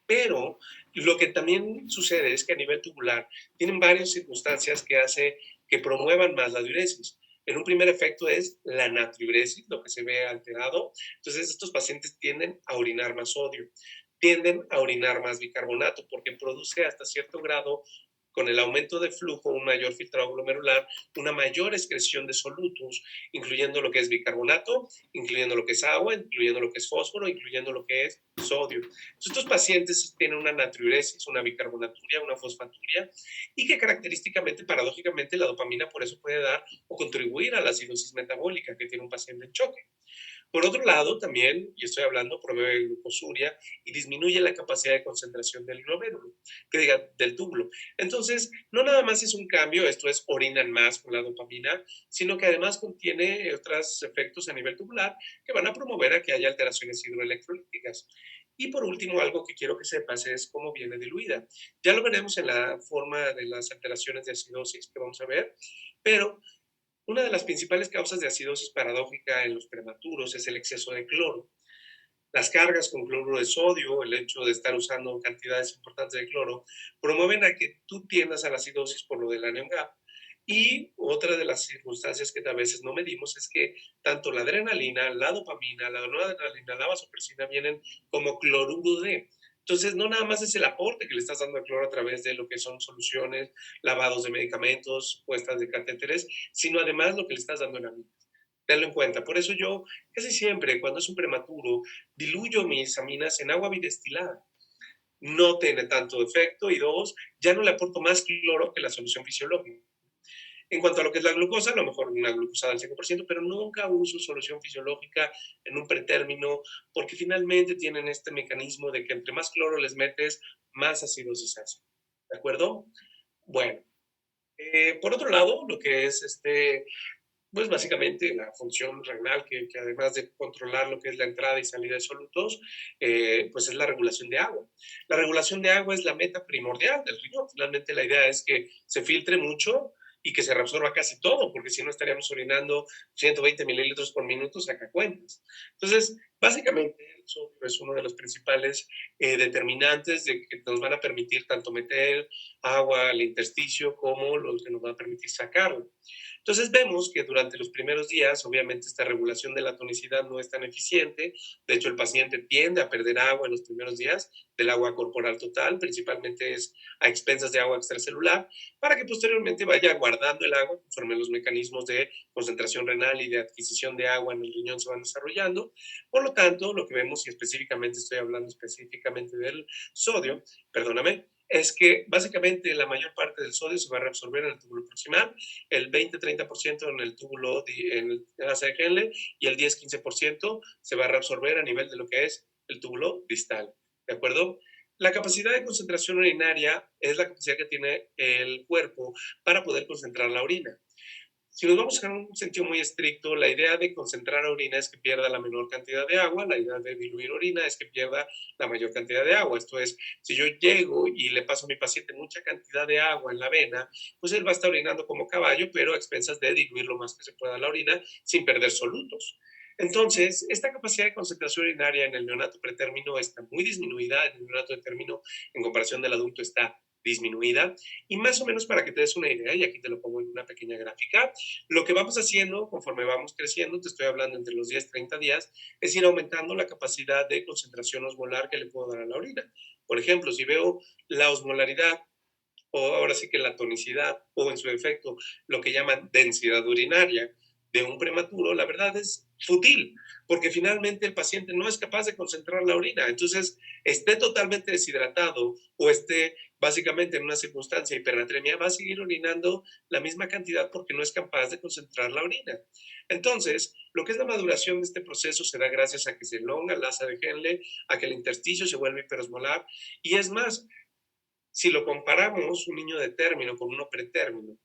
Pero lo que también sucede es que a nivel tubular tienen varias circunstancias que hace que promuevan más la diuresis. En un primer efecto es la natriuresis, lo que se ve alterado. Entonces, estos pacientes tienden a orinar más sodio, tienden a orinar más bicarbonato, porque produce hasta cierto grado, con el aumento de flujo, un mayor filtrado glomerular, una mayor excreción de solutos, incluyendo lo que es bicarbonato, incluyendo lo que es agua, incluyendo lo que es fósforo, incluyendo lo que es sodio. Entonces, estos pacientes tienen una natriuresis, una bicarbonaturia, una fosfaturia, y que característicamente, paradójicamente, la dopamina por eso puede dar o contribuir a la acidosis metabólica que tiene un paciente en choque. Por otro lado, también, y estoy hablando, promueve glucosuria y disminuye la capacidad de concentración del glomérulo, del túbulo. Entonces, no nada más es un cambio, esto es, orinan más con la dopamina, sino que además contiene otros efectos a nivel tubular que van a promover a que haya alteraciones hidroelectrolíticas. Y por último, algo que quiero que sepas es cómo viene diluida. Ya lo veremos en la forma de las alteraciones de acidosis que vamos a ver, pero una de las principales causas de acidosis paradójica en los prematuros es el exceso de cloro. Las cargas con cloruro de sodio, el hecho de estar usando cantidades importantes de cloro, promueven a que tú tiendas a la acidosis por lo del anion gap. Y otra de las circunstancias que a veces no medimos es que tanto la adrenalina, la dopamina, la noradrenalina, la vasopresina vienen como cloruro de. Entonces, no nada más es el aporte que le estás dando al cloro a través de lo que son soluciones, lavados de medicamentos, puestas de catéteres, sino además lo que le estás dando en aminas. Tenlo en cuenta. Por eso yo casi siempre, cuando es un prematuro, diluyo mis aminas en agua bidestilada. No tiene tanto efecto y dos, ya no le aporto más cloro que la solución fisiológica. En cuanto a lo que es la glucosa, a lo mejor una glucosa al 5%, pero nunca uso solución fisiológica en un pretérmino, porque finalmente tienen este mecanismo de que entre más cloro les metes, más acidosis hace. ¿De acuerdo? Bueno, por otro lado, lo que es pues básicamente la función renal, que además de controlar lo que es la entrada y salida de solutos, pues es la regulación de agua. La regulación de agua es la meta primordial del riñón. Finalmente la idea es que se filtre mucho y que se reabsorba casi todo, porque si no estaríamos orinando 120 mililitros por minuto, saca cuentas. Entonces, básicamente, eso es uno de los principales determinantes de que nos van a permitir tanto meter agua al intersticio como los que nos van a permitir sacarlo. Entonces vemos que durante los primeros días, obviamente esta regulación de la tonicidad no es tan eficiente. De hecho, el paciente tiende a perder agua en los primeros días del agua corporal total, principalmente es a expensas de agua extracelular, para que posteriormente vaya guardando el agua conforme los mecanismos de concentración renal y de adquisición de agua en el riñón se van desarrollando. Por lo tanto, lo que vemos, y específicamente estoy hablando específicamente del sodio, perdóname, es que básicamente la mayor parte del sodio se va a reabsorber en el túbulo proximal, el 20-30% en el túbulo, en el asa de Henle, y el 10-15% se va a reabsorber a nivel de lo que es el túbulo distal. ¿De acuerdo? La capacidad de concentración urinaria es la capacidad que tiene el cuerpo para poder concentrar la orina. Si nos vamos a un sentido muy estricto, la idea de concentrar orina es que pierda la menor cantidad de agua, la idea de diluir orina es que pierda la mayor cantidad de agua. Esto es, si yo llego y le paso a mi paciente mucha cantidad de agua en la vena, pues él va a estar orinando como caballo, pero a expensas de diluir lo más que se pueda la orina sin perder solutos. Entonces, esta capacidad de concentración urinaria en el neonato pretérmino está muy disminuida, en el neonato de término en comparación del adulto está disminuida, y más o menos para que te des una idea, y aquí te lo pongo en una pequeña gráfica, lo que vamos haciendo conforme vamos creciendo, te estoy hablando entre los 10-30 días, es ir aumentando la capacidad de concentración osmolar que le puedo dar a la orina. Por ejemplo, si veo la osmolaridad, o ahora sí que la tonicidad, o en su efecto lo que llaman densidad urinaria de un prematuro, la verdad es fútil, porque finalmente el paciente no es capaz de concentrar la orina. Entonces, esté totalmente deshidratado o esté básicamente en una circunstancia de hipernatremia, va a seguir orinando la misma cantidad porque no es capaz de concentrar la orina. Entonces, lo que es la maduración de este proceso se da gracias a que se elonga el asa de Henle, a que el intersticio se vuelve hiperosmolar, y es más, si lo comparamos un niño de término con uno pretérmino,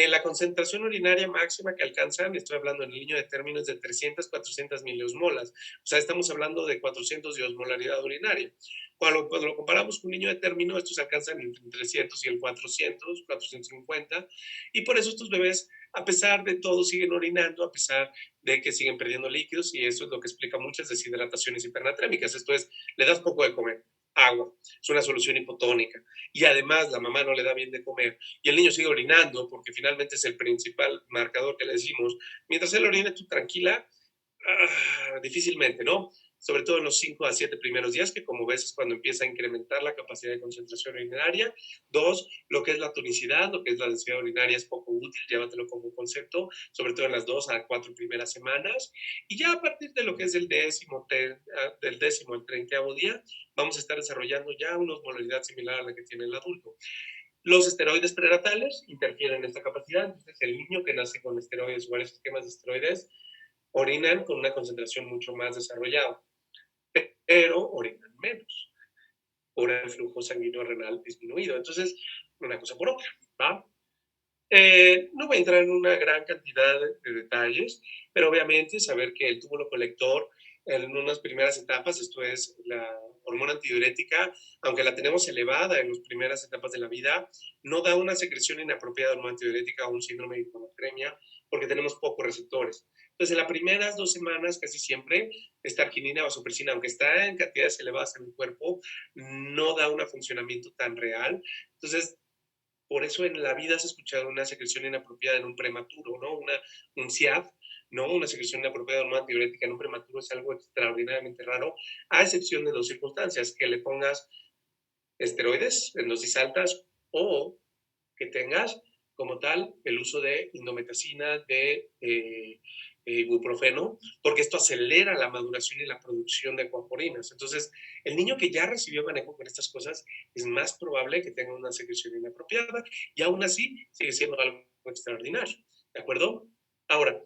la concentración urinaria máxima que alcanzan, estoy hablando en el niño de término, es de 300-400 miliosmolas. O sea, estamos hablando de 400 de osmolaridad urinaria. Cuando lo comparamos con un niño de término, estos alcanzan entre el 300 y el 400, 450. Y por eso estos bebés, a pesar de todo, siguen orinando, a pesar de que siguen perdiendo líquidos. Y eso es lo que explica muchas deshidrataciones hipernatrémicas. Esto es, le das poco de comer, agua. Es una solución hipotónica. Y además la mamá no le da bien de comer y el niño sigue orinando, porque finalmente es el principal marcador que le decimos, mientras él orina, tú tranquila, difícilmente, ¿no? Sobre todo en los 5 a 7 primeros días, que como ves es cuando empieza a incrementar la capacidad de concentración urinaria. Dos, lo que es la tonicidad, lo que es la densidad urinaria es poco útil, llévatelo como concepto, sobre todo en las 2 a 4 primeras semanas. Y ya a partir de lo que es del décimo al 30º día, vamos a estar desarrollando ya una osmolaridad similar a la que tiene el adulto. Los esteroides prenatales interfieren en esta capacidad, entonces el niño que nace con esteroides o varios esquemas de esteroides orinan con una concentración mucho más desarrollada, pero orinan menos por el flujo sanguíneo renal disminuido. Entonces, una cosa por otra, ¿va? No voy a entrar en una gran cantidad de detalles, pero obviamente saber que el túbulo colector en unas primeras etapas, esto es la hormona antidiurética, aunque la tenemos elevada en las primeras etapas de la vida, no da una secreción inapropiada de hormona antidiurética o un síndrome de hiponatremia porque tenemos pocos receptores. Entonces, en las primeras 2 semanas, casi siempre, esta arginina o vasopresina, aunque está en cantidades elevadas en el cuerpo, no da un funcionamiento tan real. Entonces, por eso en la vida has escuchado una secreción inapropiada en un prematuro, ¿no? Un CIAF, ¿no? Una secreción inapropiada de hormona antidiurética en un prematuro es algo extraordinariamente raro, a excepción de dos circunstancias, que le pongas esteroides en dosis altas o que tengas como tal el uso de indometacina, de ibuprofeno, porque esto acelera la maduración y la producción de acuaporinas. Entonces, el niño que ya recibió manejo con estas cosas es más probable que tenga una secreción inapropiada y aún así sigue siendo algo extraordinario, ¿de acuerdo? Ahora,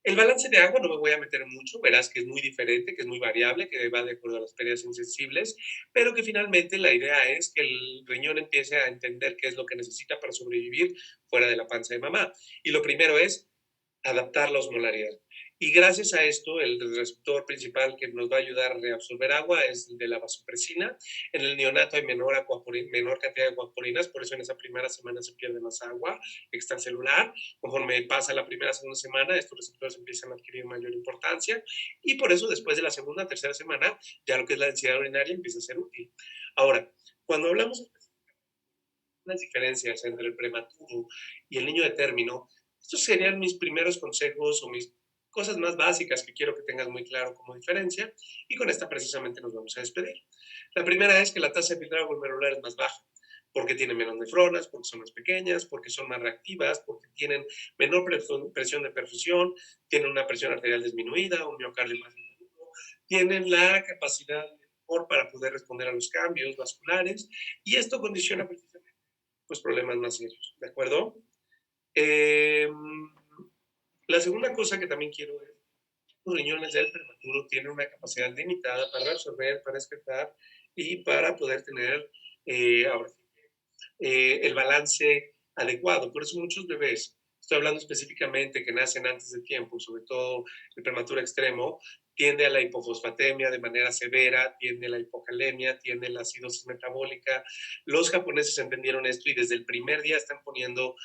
el balance de agua no me voy a meter mucho, verás que es muy diferente, que es muy variable, que va de acuerdo a las pérdidas insensibles, pero que finalmente la idea es que el riñón empiece a entender qué es lo que necesita para sobrevivir fuera de la panza de mamá. Y lo primero es adaptar la osmolaridad. Y gracias a esto, el receptor principal que nos va a ayudar a reabsorber agua es el de la vasopresina. En el neonato hay menor cantidad de acuaporinas, por eso en esa primera semana se pierde más agua extracelular. Conforme pasa la primera, segunda semana, estos receptores empiezan a adquirir mayor importancia y por eso después de la segunda, tercera semana, ya lo que es la densidad urinaria empieza a ser útil. Ahora, cuando hablamos de las diferencias entre el prematuro y el niño de término, estos serían mis primeros consejos o mis cosas más básicas que quiero que tengas muy claro como diferencia, y con esta precisamente nos vamos a despedir. La primera es que la tasa de filtrado glomerular es más baja, porque tienen menos nefronas, porque son más pequeñas, porque son más reactivas, porque tienen menor presión de perfusión, tienen una presión arterial disminuida, un miocardio más maduro, tienen la capacidad mejor para poder responder a los cambios vasculares, y esto condiciona precisamente pues, problemas más serios, ¿de acuerdo? Eh, la segunda cosa que también quiero es los riñones del prematuro tienen una capacidad limitada para absorber, para excretar y para poder tener ahora sí, el balance adecuado. Por eso muchos bebés, estoy hablando específicamente que nacen antes de tiempo, sobre todo el prematuro extremo, tiende a la hipofosfatemia de manera severa, tiende a la hipocalemia, tiende a la acidosis metabólica. Los japoneses entendieron esto y desde el primer día están poniendo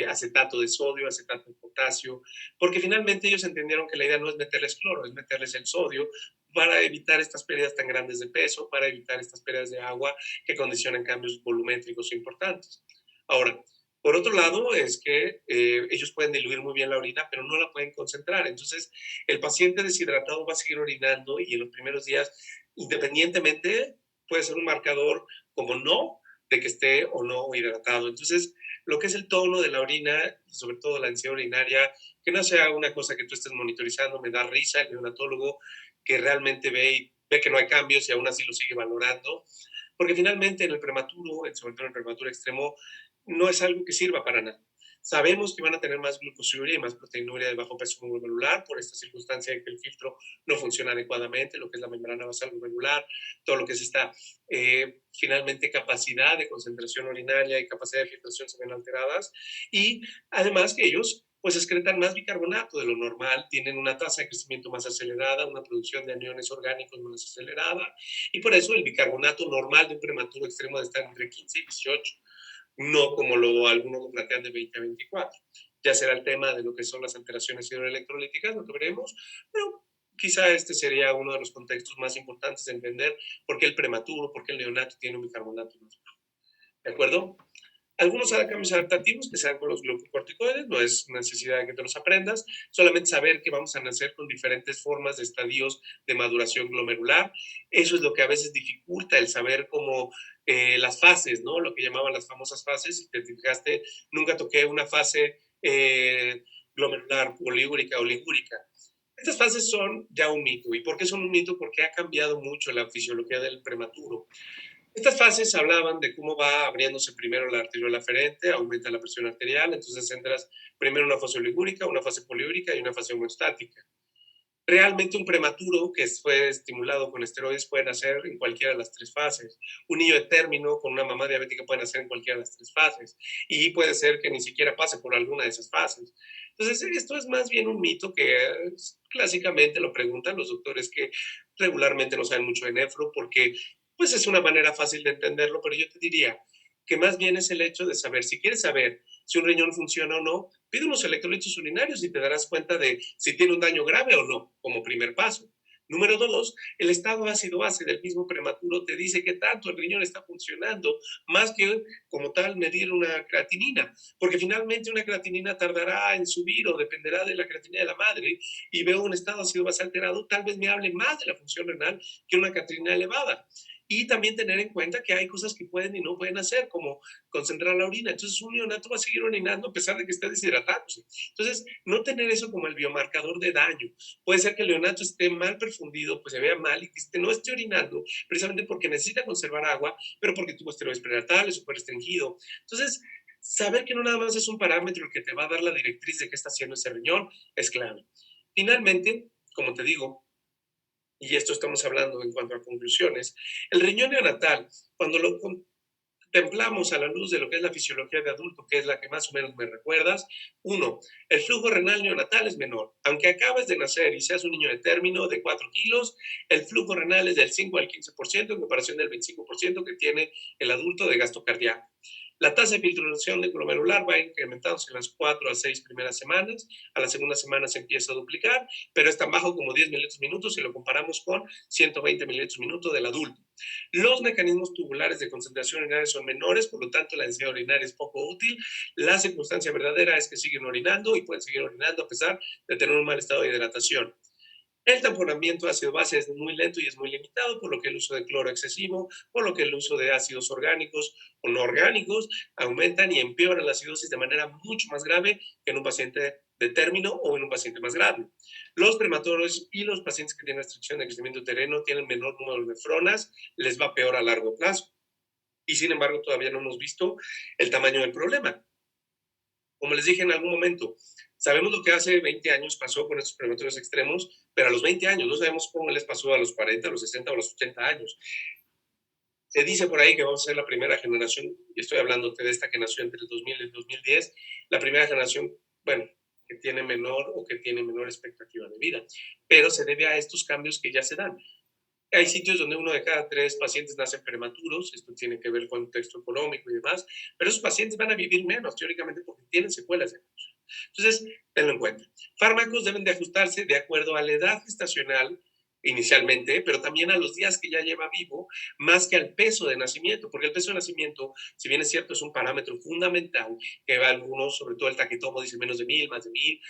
acetato de sodio, acetato de potasio, porque finalmente ellos entendieron que la idea no es meterles cloro, es meterles el sodio para evitar estas pérdidas tan grandes de peso, para evitar estas pérdidas de agua que condicionan cambios volumétricos importantes. Ahora, por otro lado, es que ellos pueden diluir muy bien la orina, pero no la pueden concentrar. Entonces, el paciente deshidratado va a seguir orinando y en los primeros días, independientemente, puede ser un marcador como no de que esté o no hidratado. Entonces, lo que es el tono de la orina, sobre todo la densidad urinaria, que no sea una cosa que tú estés monitorizando, me da risa el neonatólogo que realmente ve que no hay cambios y aún así lo sigue valorando, porque finalmente en el prematuro, sobre todo en el prematuro extremo, no es algo que sirva para nada. Sabemos que van a tener más glucosiuria y más proteinuria de bajo peso glomerular por esta circunstancia de que el filtro no funciona adecuadamente, lo que es la membrana basal glomerular, todo lo que es esta finalmente capacidad de concentración urinaria y capacidad de filtración se ven alteradas y además que ellos pues excretan más bicarbonato de lo normal, tienen una tasa de crecimiento más acelerada, una producción de aniones orgánicos más acelerada, y por eso el bicarbonato normal de un prematuro extremo debe estar entre 15 y 18, no como algunos lo plantean de 20 a 24. Ya será el tema de lo que son las alteraciones hidroelectrolíticas, lo que veremos, pero quizá este sería uno de los contextos más importantes de entender por qué el prematuro, por qué el neonato tiene un bicarbonato más bajo. ¿De acuerdo? Algunos cambios adaptativos que se dan con los glucocorticoides, no es necesidad de que te los aprendas, solamente saber que vamos a nacer con diferentes formas de estadios de maduración glomerular. Eso es lo que a veces dificulta el saber cómo las fases, ¿no? Lo que llamaban las famosas fases. Si te fijaste, nunca toqué una fase glomerular poliúrica o ligúrica. Estas fases son ya un mito. ¿Y por qué son un mito? Porque ha cambiado mucho la fisiología del prematuro. Estas fases hablaban de cómo va abriéndose primero la arteriola aferente, aumenta la presión arterial, entonces entras primero en una fase oligúrica, una fase poliúrica y una fase homeostática. Realmente un prematuro que fue estimulado con esteroides puede nacer en cualquiera de las tres fases. Un niño de término con una mamá diabética puede nacer en cualquiera de las tres fases. Y puede ser que ni siquiera pase por alguna de esas fases. Entonces, esto es más bien un mito que clásicamente lo preguntan los doctores que regularmente no saben mucho de nefro, porque pues es una manera fácil de entenderlo, pero yo te diría que más bien es el hecho de saber, si quieres saber si un riñón funciona o no, pide unos electrolitos urinarios y te darás cuenta de si tiene un daño grave o no, como primer paso. Número 2, el estado ácido-base del mismo prematuro te dice qué tanto el riñón está funcionando, más que como tal medir una creatinina, porque finalmente una creatinina tardará en subir o dependerá de la creatinina de la madre, y veo un estado ácido-base alterado, tal vez me hable más de la función renal que una creatinina elevada. Y también tener en cuenta que hay cosas que pueden y no pueden hacer, como concentrar la orina. Entonces, un neonato va a seguir orinando a pesar de que esté deshidratándose. Entonces, no tener eso como el biomarcador de daño. Puede ser que el neonato esté mal perfundido, pues se vea mal y que no esté orinando, precisamente porque necesita conservar agua, pero porque tuvo esteroides prenatales, súper restringido. Entonces, saber que no nada más es un parámetro el que te va a dar la directriz de qué está haciendo ese riñón es clave. Finalmente, como te digo, y esto estamos hablando en cuanto a conclusiones, el riñón neonatal, cuando lo contemplamos a la luz de lo que es la fisiología de adulto, que es la que más o menos me recuerdas, uno, el flujo renal neonatal es menor. Aunque acabes de nacer y seas un niño de término de 4 kilos, el flujo renal es del 5 al 15% en comparación del 25% que tiene el adulto de gasto cardíaco. La tasa de filtración de glomerular va incrementándose en las 4 a 6 primeras semanas. A la segunda semana se empieza a duplicar, pero es tan bajo como 10 mililitros minutos si lo comparamos con 120 mililitros minuto del adulto. Los mecanismos tubulares de concentración urinaria son menores, por lo tanto la densidad urinaria es poco útil. La circunstancia verdadera es que siguen orinando y pueden seguir orinando a pesar de tener un mal estado de hidratación. El tamponamiento de ácido base es muy lento y es muy limitado, por lo que el uso de cloro excesivo, por lo que el uso de ácidos orgánicos o no orgánicos aumentan y empeoran la acidosis de manera mucho más grave que en un paciente de término o en un paciente más grave. Los prematuros y los pacientes que tienen restricción de crecimiento uterino tienen menor número de nefronas, les va peor a largo plazo. Y sin embargo, todavía no hemos visto el tamaño del problema. Como les dije en algún momento, sabemos lo que hace 20 años pasó con estos prematurios extremos, pero a los 20 años no sabemos cómo les pasó a los 40, a los 60 o a los 80 años. Se dice por ahí que vamos a ser la primera generación, y estoy hablando de esta que nació entre el 2000 y el 2010, la primera generación, bueno, que tiene menor o que tiene menor expectativa de vida, pero se debe a estos cambios que ya se dan. Hay sitios donde 1 de cada 3 pacientes nacen prematuros, esto tiene que ver con contexto económico y demás, pero esos pacientes van a vivir menos, teóricamente, porque tienen secuelas de cáncer. Entonces, tenlo en cuenta. Fármacos deben de ajustarse de acuerdo a la edad gestacional inicialmente, pero también a los días que ya lleva vivo, más que al peso de nacimiento, porque el peso de nacimiento, si bien es cierto, es un parámetro fundamental, que va algunos, sobre todo el taquetomo, dice menos de 1000, más de 1000,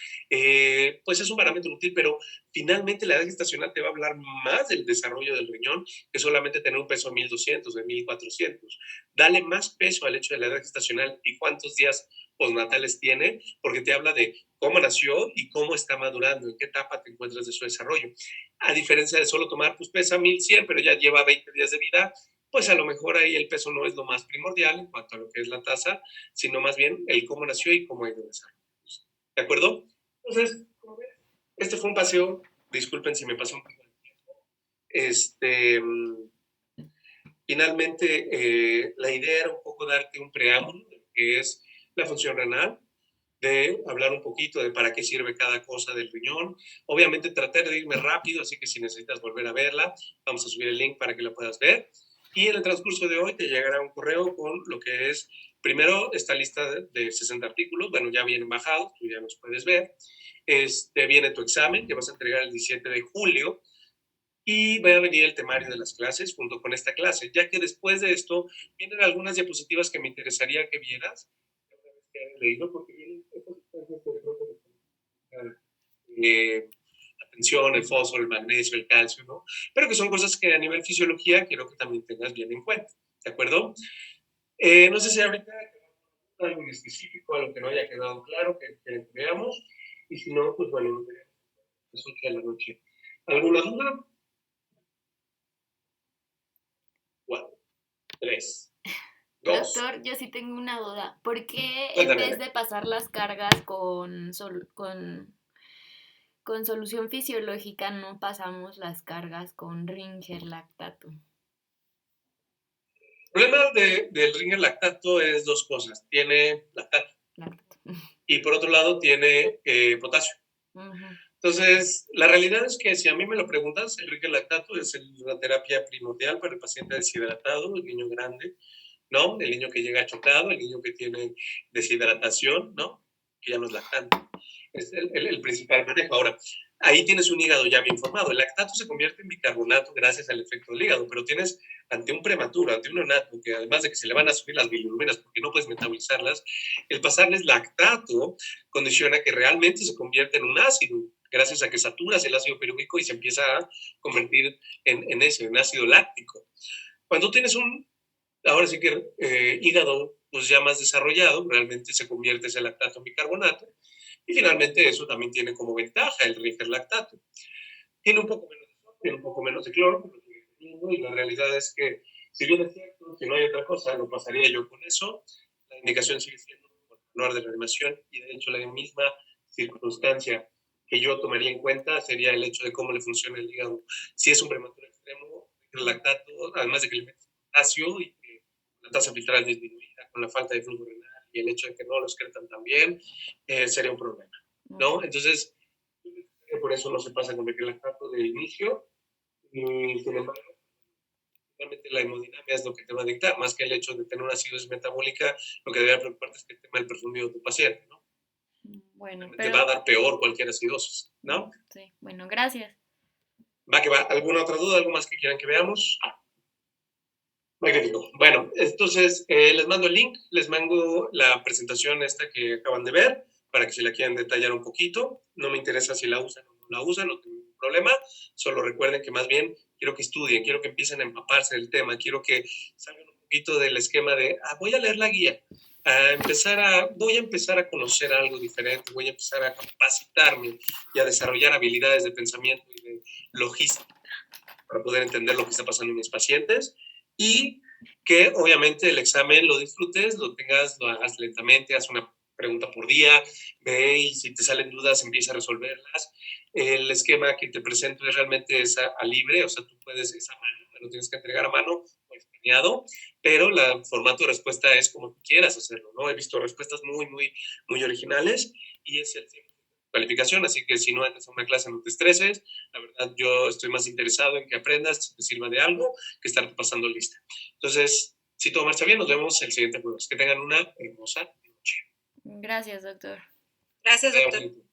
pues es un parámetro útil, pero finalmente la edad gestacional te va a hablar más del desarrollo del riñón que solamente tener un peso de 1200, de 1400. Dale más peso al hecho de la edad gestacional y cuántos días postnatales tiene, porque te habla de cómo nació y cómo está madurando, en qué etapa te encuentras de su desarrollo. A diferencia de solo tomar, pues pesa 1100, pero ya lleva 20 días de vida, pues a lo mejor ahí el peso no es lo más primordial en cuanto a lo que es la tasa, sino más bien el cómo nació y cómo ha ido desarrollando. ¿De acuerdo? Entonces, este fue un paseo, disculpen si me pasó un poco de tiempo. Finalmente, la idea era un poco darte un preámbulo de lo que es la función renal, de hablar un poquito de para qué sirve cada cosa del riñón. Obviamente tratar de irme rápido, así que si necesitas volver a verla, vamos a subir el link para que la puedas ver. Y en el transcurso de hoy te llegará un correo con lo que es, primero, esta lista de 60 artículos, bueno, ya vienen bajados, tú ya los puedes ver. Viene tu examen, que vas a entregar el 17 de julio, y va a venir el temario de las clases junto con esta clase, ya que después de esto vienen algunas diapositivas que me interesaría que vieras, que hayas leído, porque vienen la atención, el fósforo, el magnesio, el calcio, ¿no? Pero que son cosas que a nivel fisiología quiero que también tengas bien en cuenta, ¿de acuerdo? No sé si ahorita algo en específico, algo que no haya quedado claro, que veamos, y si no, pues bueno, nos veremos a las 8 de la noche. ¿Alguna duda? 4, 3, 2. Doctor, yo sí tengo una duda. ¿Por qué en Cuéntame. vez de pasar las cargas con solución fisiológica no pasamos las cargas con Ringer lactato? El problema del Ringer lactato es dos cosas. Tiene lactato y por otro lado tiene potasio. Entonces, la realidad es que si a mí me lo preguntas, el Ringer lactato es la terapia primordial para el paciente deshidratado, el niño grande, ¿no? El niño que llega chocado, el niño que tiene deshidratación, ¿no? Que ya no es lactante. Es el principal manejo. Ahora, ahí tienes un hígado ya bien formado. El lactato se convierte en bicarbonato gracias al efecto del hígado, pero tienes ante un prematuro, ante un neonato, que además de que se le van a subir las bilirubinas porque no puedes metabolizarlas, el pasarles lactato condiciona que realmente se convierta en un ácido, gracias a que saturas el ácido pirúvico y se empieza a convertir en ácido láctico. Cuando tienes ahora sí que hígado pues ya más desarrollado, realmente se convierte ese lactato en bicarbonato, y finalmente eso también tiene como ventaja el ringer lactato. Tiene un poco menos de sodio, tiene un poco menos de cloro, y la realidad es que, si bien es cierto, si no hay otra cosa, lo pasaría yo con eso. La indicación sigue siendo continuar de reanimación, y de hecho la misma circunstancia que yo tomaría en cuenta sería el hecho de cómo le funciona el hígado. Si es un prematuro extremo, el lactato, además de que le metes potasio y que la tasa filtral disminuida con la falta de flujo renal y el hecho de que no lo excretan tan bien, sería un problema, ¿no? Entonces, por eso no se pasa con el lactato de inicio, y sin embargo, realmente la hemodinamia es lo que te va a dictar, más que el hecho de tener una acidosis metabólica. Lo que debería preocuparte es que el tema del perfumido de tu paciente, ¿no? Bueno, Te va a dar peor cualquier acidosis, ¿no? Sí, bueno, gracias. Va que va. ¿Alguna otra duda? ¿Algo más que quieran que veamos? Magnífico. Bueno, entonces les mando el link, les mando la presentación esta que acaban de ver, para que si la quieren detallar un poquito. No me interesa si la usan o no la usan, no tengo ningún problema. Solo recuerden que más bien quiero que estudien, quiero que empiecen a empaparse del tema, quiero que salgan un poquito del esquema de, voy a leer la guía, voy a empezar a conocer algo diferente, voy a empezar a capacitarme y a desarrollar habilidades de pensamiento y de logística para poder entender lo que está pasando en mis pacientes, y que obviamente el examen lo disfrutes, lo tengas, lo hagas lentamente, haz una pregunta por día, ve y si te salen dudas empieza a resolverlas. El esquema que te presento es realmente a libre, o sea, tú puedes, es a mano, lo tienes que entregar a mano o escaneado, pero el formato de respuesta es como tú quieras hacerlo, ¿no? He visto respuestas muy, muy, muy originales, y es el calificación, así que si no entras a una clase no te estreses. La verdad, yo estoy más interesado en que aprendas, que te sirva de algo, que estar pasando lista. Entonces, si todo marcha bien, nos vemos el siguiente jueves. Que tengan una hermosa noche. Gracias, doctor. Gracias, doctor.